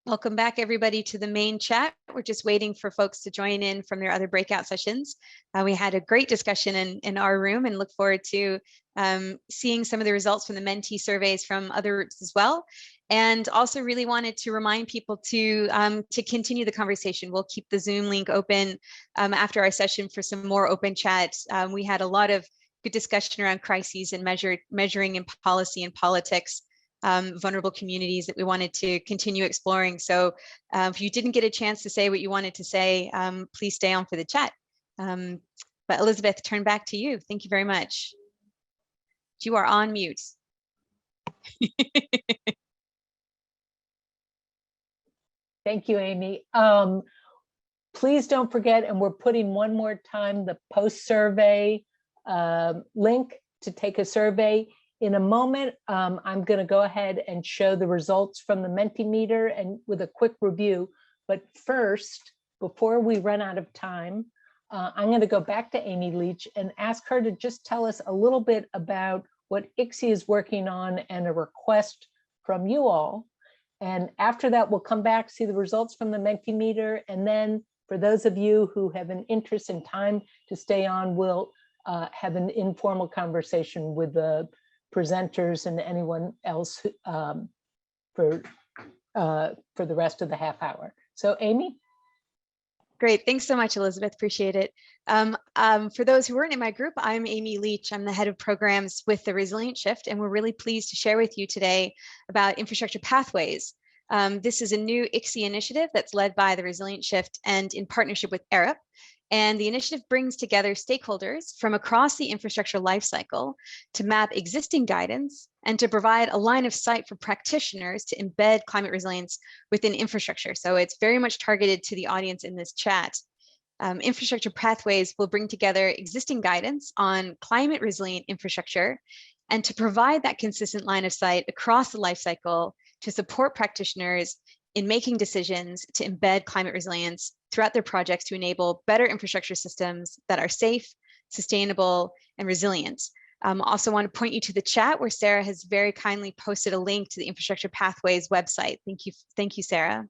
Welcome back, everybody, to the main chat. We're just waiting for folks to join in from their other breakout sessions. We had a great discussion in our room and look forward to seeing some of the results from the Menti surveys from other groups as well. And also really wanted to remind people to continue the conversation. We'll keep the Zoom link open after our session for some more open chat. We had a lot of good discussion around crises and measuring in policy and politics. Vulnerable communities that we wanted to continue exploring. So if you didn't get a chance to say what you wanted to say, please stay on for the chat. But Elizabeth, turn back to you. Thank you very much. You are on mute. Thank you, Amy. Please don't forget, and we're putting one more time the post-survey link to take a survey. In a moment, I'm going to go ahead and show the results from the Mentimeter and with a quick review. But first, before we run out of time, I'm going to go back to Amy Leach and ask her to just tell us a little bit about what ICSE is working on and a request from you all. And after that, we'll come back, see the results from the Mentimeter. And then for those of you who have an interest in time to stay on, we'll have an informal conversation with the presenters and anyone else for the rest of the half hour. So Amy? Great, thanks so much, Elizabeth, appreciate it. For those who weren't in my group, I'm Amy Leach. I'm the head of programs with the Resilient Shift, and we're really pleased to share with you today about infrastructure pathways. This is a new ICSE initiative that's led by the Resilient Shift and in partnership with UNEP. And the initiative brings together stakeholders from across the infrastructure lifecycle to map existing guidance and to provide a line of sight for practitioners to embed climate resilience within infrastructure. So it's very much targeted to the audience in this chat. Infrastructure pathways will bring together existing guidance on climate resilient infrastructure and to provide that consistent line of sight across the lifecycle to support practitioners in making decisions to embed climate resilience throughout their projects to enable better infrastructure systems that are safe, sustainable, and resilient. Also want to point you to the chat where Sarah has very kindly posted a link to the Infrastructure Pathways website. Thank you, Sarah.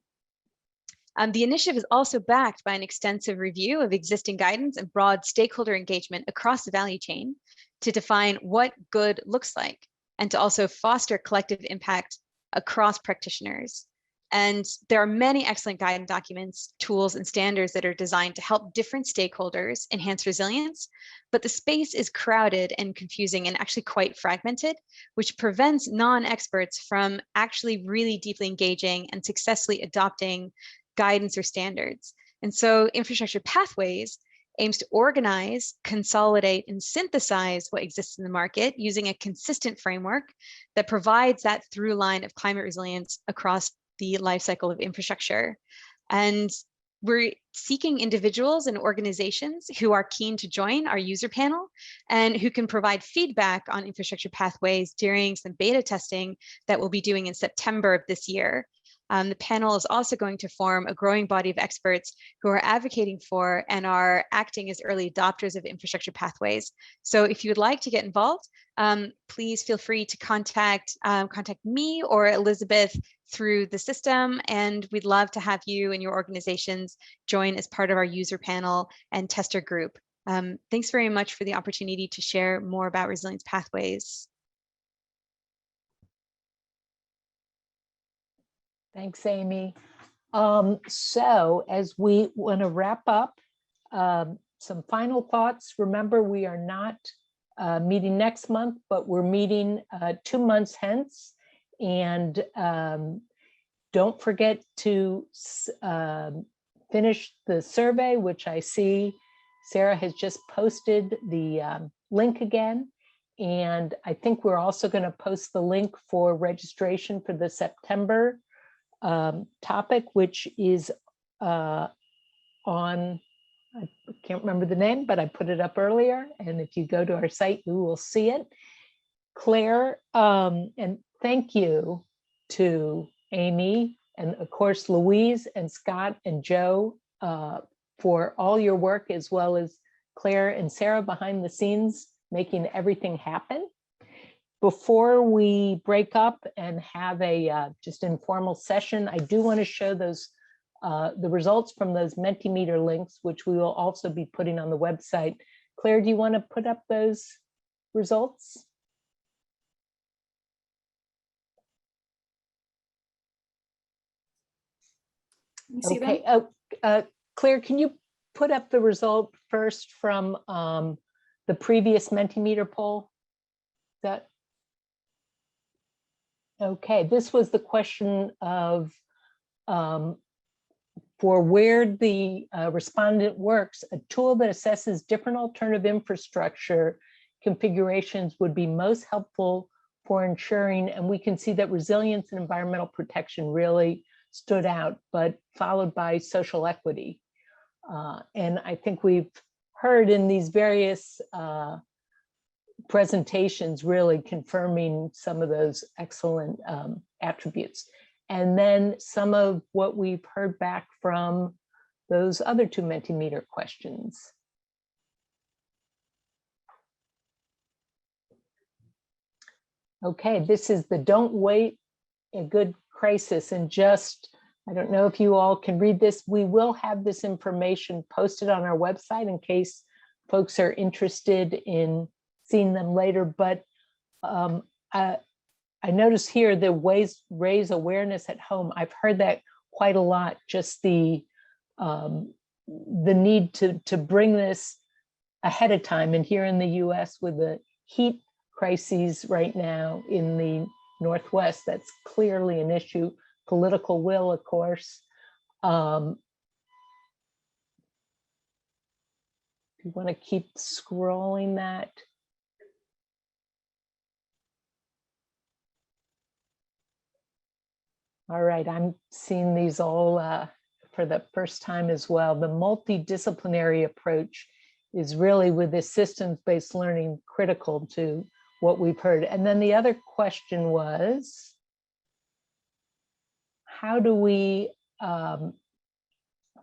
The initiative is also backed by an extensive review of existing guidance and broad stakeholder engagement across the value chain to define what good looks like and to also foster collective impact across practitioners. And there are many excellent guidance documents, tools, and standards that are designed to help different stakeholders enhance resilience, but the space is crowded and confusing and actually quite fragmented, which prevents non-experts from actually really deeply engaging and successfully adopting guidance or standards. And so Infrastructure Pathways aims to organize, consolidate, and synthesize what exists in the market using a consistent framework that provides that through line of climate resilience across the life cycle of infrastructure. And we're seeking individuals and organizations who are keen to join our user panel and who can provide feedback on infrastructure pathways during some beta testing that we'll be doing in September of this year. The panel is also going to form a growing body of experts who are advocating for and are acting as early adopters of infrastructure pathways. So if you would like to get involved, please feel free to contact me or Elizabeth through the system, and we'd love to have you and your organizations join as part of our user panel and tester group. Thanks very much for the opportunity to share more about resilience pathways. Thanks, Amy. So as we want to wrap up, some final thoughts. Remember, we are not meeting next month, but we're meeting 2 months hence. And don't forget to finish the survey, which I see Sarah has just posted the link again. And I think we're also going to post the link for registration for the September topic, which is on, I can't remember the name, but I put it up earlier. And if you go to our site, you will see it. Claire, and thank you to Amy, and of course, Louise and Scott and Joe for all your work, as well as Claire and Sarah behind the scenes, making everything happen. Before we break up and have a just informal session, I do want to show those the results from those Mentimeter links, which we will also be putting on the website. Claire, do you want to put up those results? Okay. Oh, Claire, can you put up the result first from the previous Mentimeter poll? That okay, this was the question of for where the respondent works, a tool that assesses different alternative infrastructure configurations would be most helpful for ensuring, and we can see that resilience and environmental protection really stood out, but followed by social equity. And I think we've heard in these various presentations really confirming some of those excellent attributes. And then some of what we've heard back from those other 2 Mentimeter questions. Okay, this is the don't wait a good crisis. And just, I don't know if you all can read this. We will have this information posted on our website in case folks are interested in seeing them later. But I notice here the ways raise awareness at home. I've heard that quite a lot, just the need to bring this ahead of time. And here in the US with the heat crises right now in the Northwest, that's clearly an issue. Political will, of course. If you want to keep scrolling that. All right, I'm seeing these all for the first time as well. The multidisciplinary approach is really, with this systems-based learning, critical to what we've heard. And then the other question was, how do we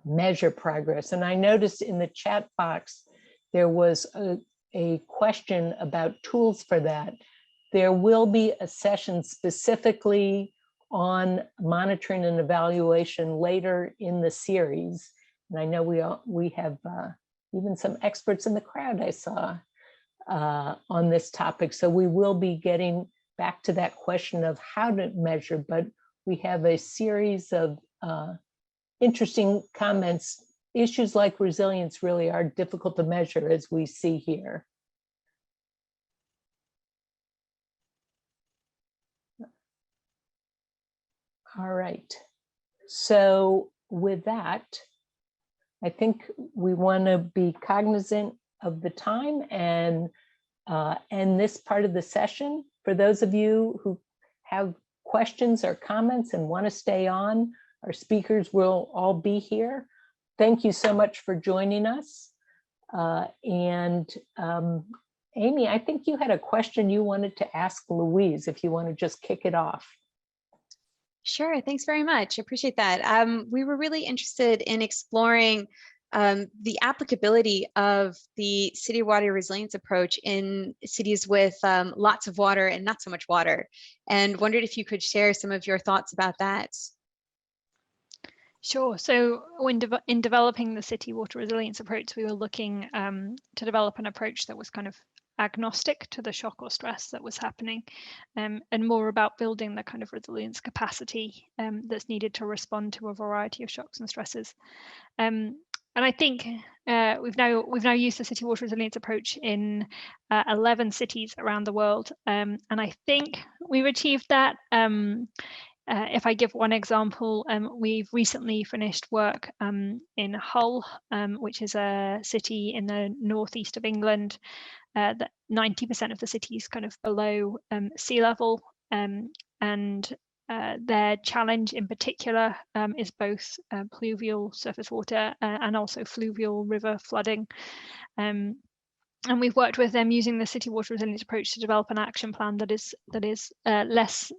measure progress? And I noticed in the chat box, there was a question about tools for that. There will be a session specifically on monitoring and evaluation later in the series. And I know we have even some experts in the crowd I saw on this topic. So we will be getting back to that question of how to measure, but we have a series of interesting comments. Issues like resilience really are difficult to measure, as we see here. All right, so with that, I think we want to be cognizant of the time and end this part of the session. For those of you who have questions or comments and want to stay on, our speakers will all be here. Thank you so much for joining us. Amy, I think you had a question you wanted to ask Louise, if you want to just kick it off. Sure, thanks very much. I appreciate that. We were really interested in exploring the applicability of the city water resilience approach in cities with lots of water and not so much water, and wondered if you could share some of your thoughts about that. Sure. So in developing the city water resilience approach, we were looking to develop an approach that was kind of agnostic to the shock or stress that was happening, and more about building the kind of resilience capacity that's needed to respond to a variety of shocks and stresses. And I think we've now used the city water resilience approach in 11 cities around the world, and I think we've achieved that. If I give one example, we've recently finished work in Hull, which is a city in the northeast of England. That 90% of the city is kind of below sea level, and their challenge in particular is both pluvial surface water and also fluvial river flooding. And we've worked with them using the city water resilience approach to develop an action plan that is less,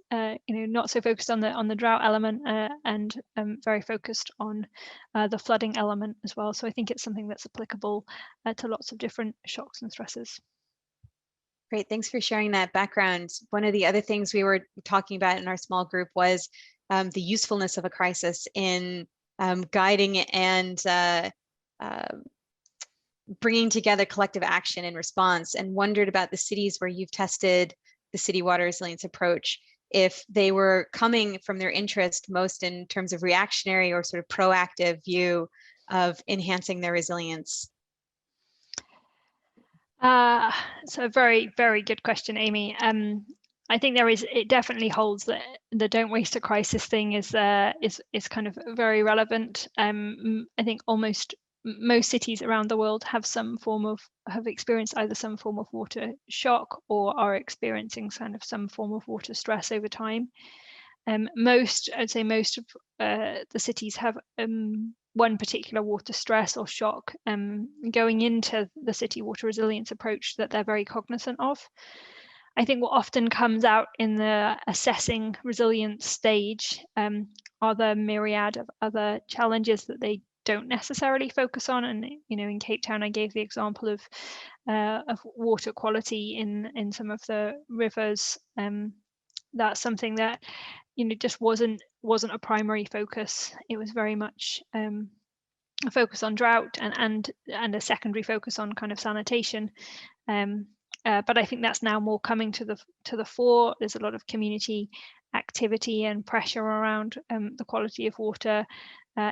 not so focused on the drought element and very focused on the flooding element as well. So I think it's something that's applicable to lots of different shocks and stresses. Great, thanks for sharing that background. One of the other things we were talking about in our small group was the usefulness of a crisis in guiding and bringing together collective action and response, and wondered about the cities where you've tested the city water resilience approach, if they were coming from their interest most in terms of reactionary or sort of proactive view of enhancing their resilience. So a very, very good question, Amy. I think it definitely holds that the don't waste a crisis thing is kind of very relevant. I think almost most cities around the world have experienced either some form of water shock or are experiencing kind of some form of water stress over time. I'd say most of the cities have one particular water stress or shock going into the city water resilience approach that they're very cognizant of. I think what often comes out in the assessing resilience stage are the myriad of other challenges that they don't necessarily focus on. And in Cape Town, I gave the example of water quality in some of the rivers. That's something that just wasn't a primary focus. It was very much a focus on drought and a secondary focus on kind of sanitation. But I think that's now more coming to the fore. There's a lot of community activity and pressure around the quality of water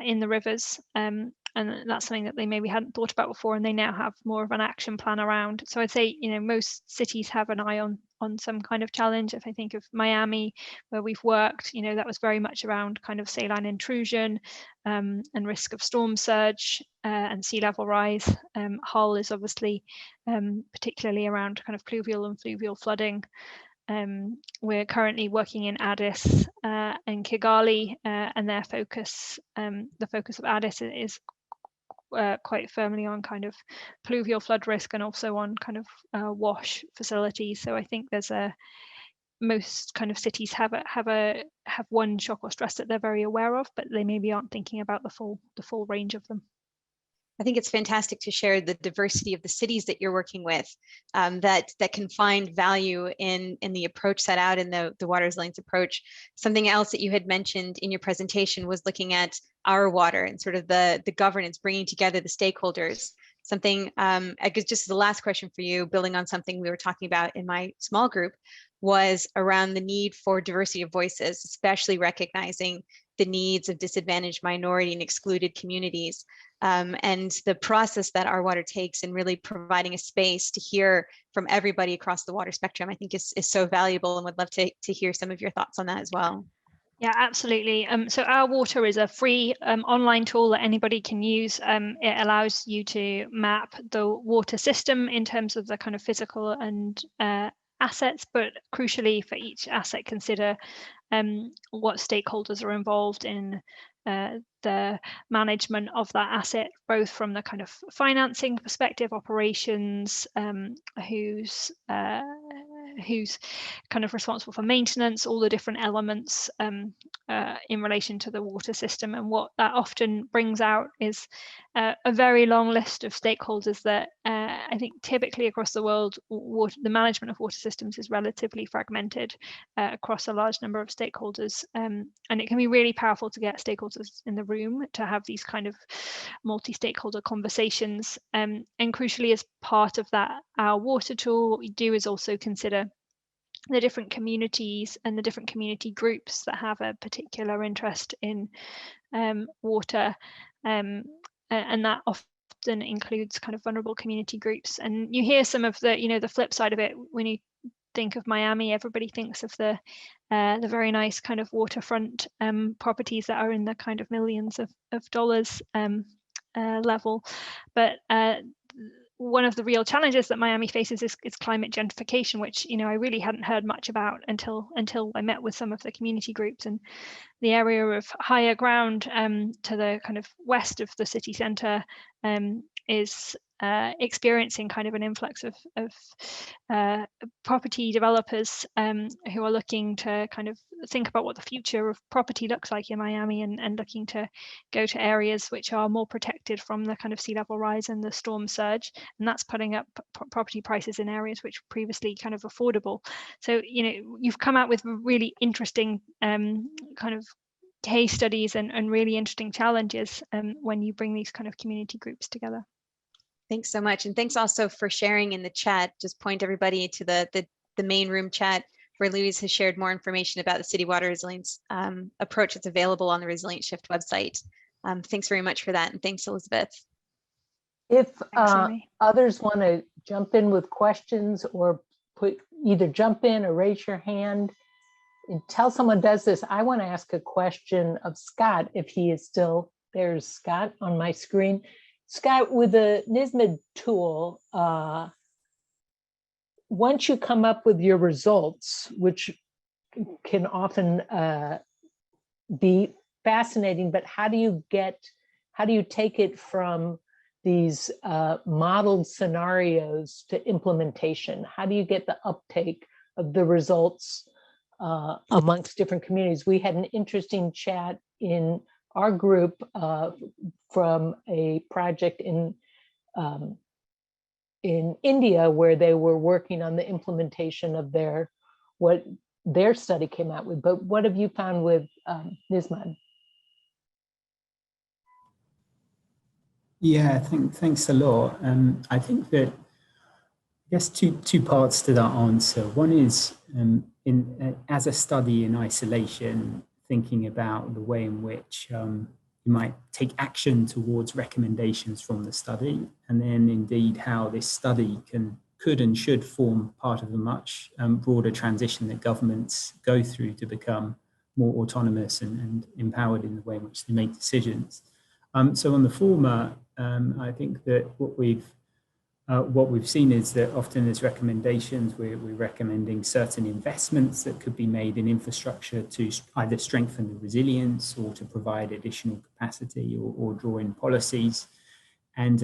in the rivers, and that's something that they maybe hadn't thought about before, and they now have more of an action plan around. So I'd say most cities have an eye on some kind of challenge. If I think of Miami, where we've worked, that was very much around kind of saline intrusion and risk of storm surge and sea level rise. Hull is obviously particularly around kind of pluvial and fluvial flooding. We're currently working in Addis and Kigali, and their focus, the focus of Addis is quite firmly on kind of pluvial flood risk and also on kind of wash facilities. So I think most kind of cities have one shock or stress that they're very aware of, but they maybe aren't thinking about the full range of them. I think it's fantastic to share the diversity of the cities that you're working with, that can find value in the approach set out in the water resilience approach. Something else that you had mentioned in your presentation was looking at our water and sort of the governance, bringing together the stakeholders. Something, I guess just the last question for you, building on something we were talking about in my small group, was around the need for diversity of voices, especially recognizing the needs of disadvantaged minority and excluded communities, and the process that Our Water takes in really providing a space to hear from everybody across the water spectrum, I think is so valuable, and would love to hear some of your thoughts on that as well. Yeah, absolutely. So Our Water is a free online tool that anybody can use. It allows you to map the water system in terms of the kind of physical and assets, but crucially for each asset, consider what stakeholders are involved in the management of that asset, both from the kind of financing perspective, operations, who's kind of responsible for maintenance, all the different elements in relation to the water system. And what that often brings out is a very long list of stakeholders that I think typically across the world, the management of water systems is relatively fragmented across a large number of stakeholders. And it can be really powerful to get stakeholders in the room to have these kind of multi-stakeholder conversations. And crucially, as part of that, our water tool, what we do is also consider the different communities and the different community groups that have a particular interest in water, and that often includes kind of vulnerable community groups. And you hear some of the, the flip side of it. When you think of Miami, everybody thinks of the very nice kind of waterfront properties that are in the kind of millions of dollars level, but one of the real challenges that Miami faces is climate gentrification, which I really hadn't heard much about until I met with some of the community groups. And the area of higher ground to the kind of west of the city centre is experiencing kind of an influx of property developers who are looking to kind of think about what the future of property looks like in Miami, and looking to go to areas which are more protected from the kind of sea level rise and the storm surge, and that's putting up property prices in areas which were previously kind of affordable. So you've come out with really interesting kind of case studies and really interesting challenges when you bring these kind of community groups together. Thanks so much. And thanks also for sharing in the chat. Just point everybody to the main room chat where Louise has shared more information about the city water resilience approach that's available on the Resilient Shift website. Thanks very much for that. And thanks, Elizabeth. If others want to jump in with questions, or either jump in or raise your hand, until someone does this, I want to ask a question of Scott, if he is still, there's Scott on my screen. Scott, with the NISMID tool, once you come up with your results, which can often be fascinating, but how do you take it from these modeled scenarios to implementation? How do you get the uptake of the results amongst different communities? We had an interesting chat in our group from a project in India, where they were working on the implementation of what their study came out with. But what have you found with NISMID? Yeah, thanks a lot. I think that, I guess, two parts to that answer. One is as a study in isolation, thinking about the way in which you might take action towards recommendations from the study, and then indeed how this study could and should form part of a much broader transition that governments go through to become more autonomous and empowered in the way in which they make decisions. So on the former, I think that what we've seen is that often as recommendations, we're recommending certain investments that could be made in infrastructure to either strengthen the resilience or to provide additional capacity or draw in policies. And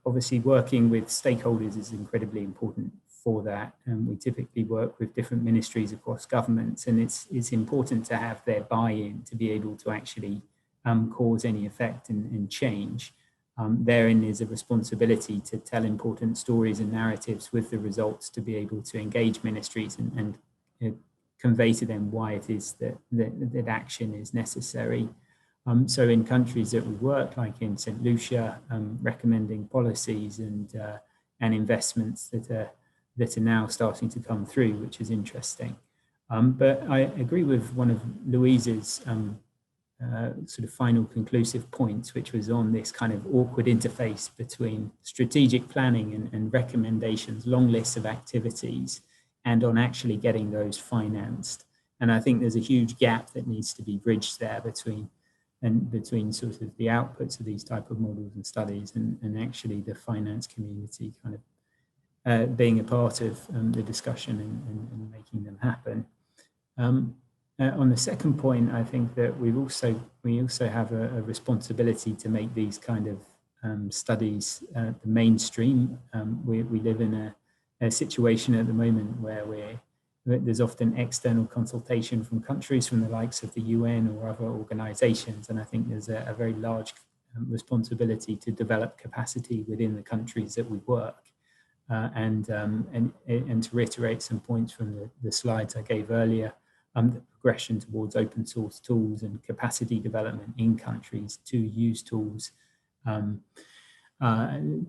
obviously working with stakeholders is incredibly important for that. And we typically work with different ministries across governments, and it's important to have their buy-in to be able to actually cause any effect and change. Therein is a responsibility to tell important stories and narratives with the results, to be able to engage ministries and convey to them why it is that action is necessary. So in countries that we work, like in St. Lucia, recommending policies and investments that are now starting to come through, which is interesting. But I agree with one of Louise's sort of final conclusive points, which was on this kind of awkward interface between strategic planning and recommendations, long lists of activities, and on actually getting those financed. And I think there's a huge gap that needs to be bridged there between sort of the outputs of these type of models and studies and actually the finance community kind of being a part of the discussion and making them happen. On the second point, I think that we also have a responsibility to make these kind of studies the mainstream. We live in a situation at the moment where there's often external consultation from countries, from the likes of the UN or other organizations. And I think there's a very large responsibility to develop capacity within the countries that we work. And to reiterate some points from the slides I gave earlier, the progression towards open source tools and capacity development in countries to use tools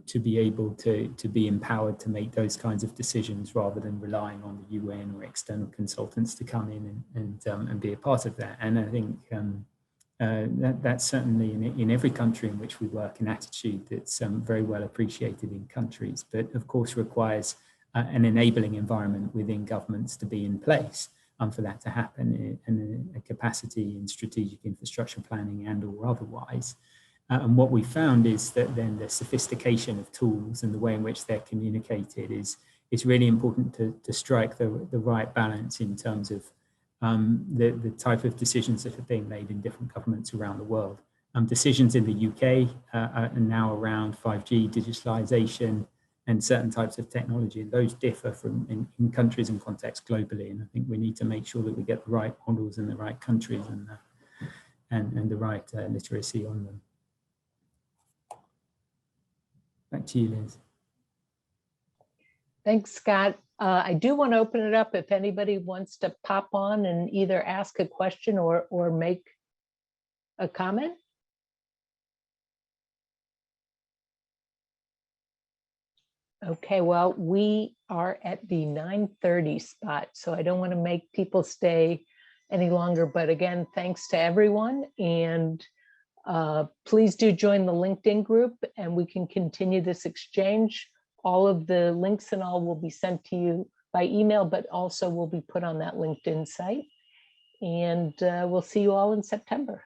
to be able to be empowered to make those kinds of decisions, rather than relying on the UN or external consultants to come in and be a part of that. And I think that's certainly in every country in which we work an attitude that's very well appreciated in countries, but of course requires an enabling environment within governments to be in place for that to happen, and a capacity in strategic infrastructure planning and or otherwise. And what we found is that then the sophistication of tools and the way in which they're communicated is really important to strike the right balance in terms of the type of decisions that are being made in different governments around the world. Decisions in the UK are now around 5G, digitalization, and certain types of technology, and those differ from in countries and contexts globally. And I think we need to make sure that we get the right models in the right countries and the right literacy on them. Back to you, Liz. Thanks, Scott. I do want to open it up if anybody wants to pop on and either ask a question or make a comment. Okay, well, we are at the 9:30 spot, so I don't want to make people stay any longer. But again, thanks to everyone. And please do join the LinkedIn group and we can continue this exchange. All of the links and all will be sent to you by email, but also will be put on that LinkedIn site. And we'll see you all in September.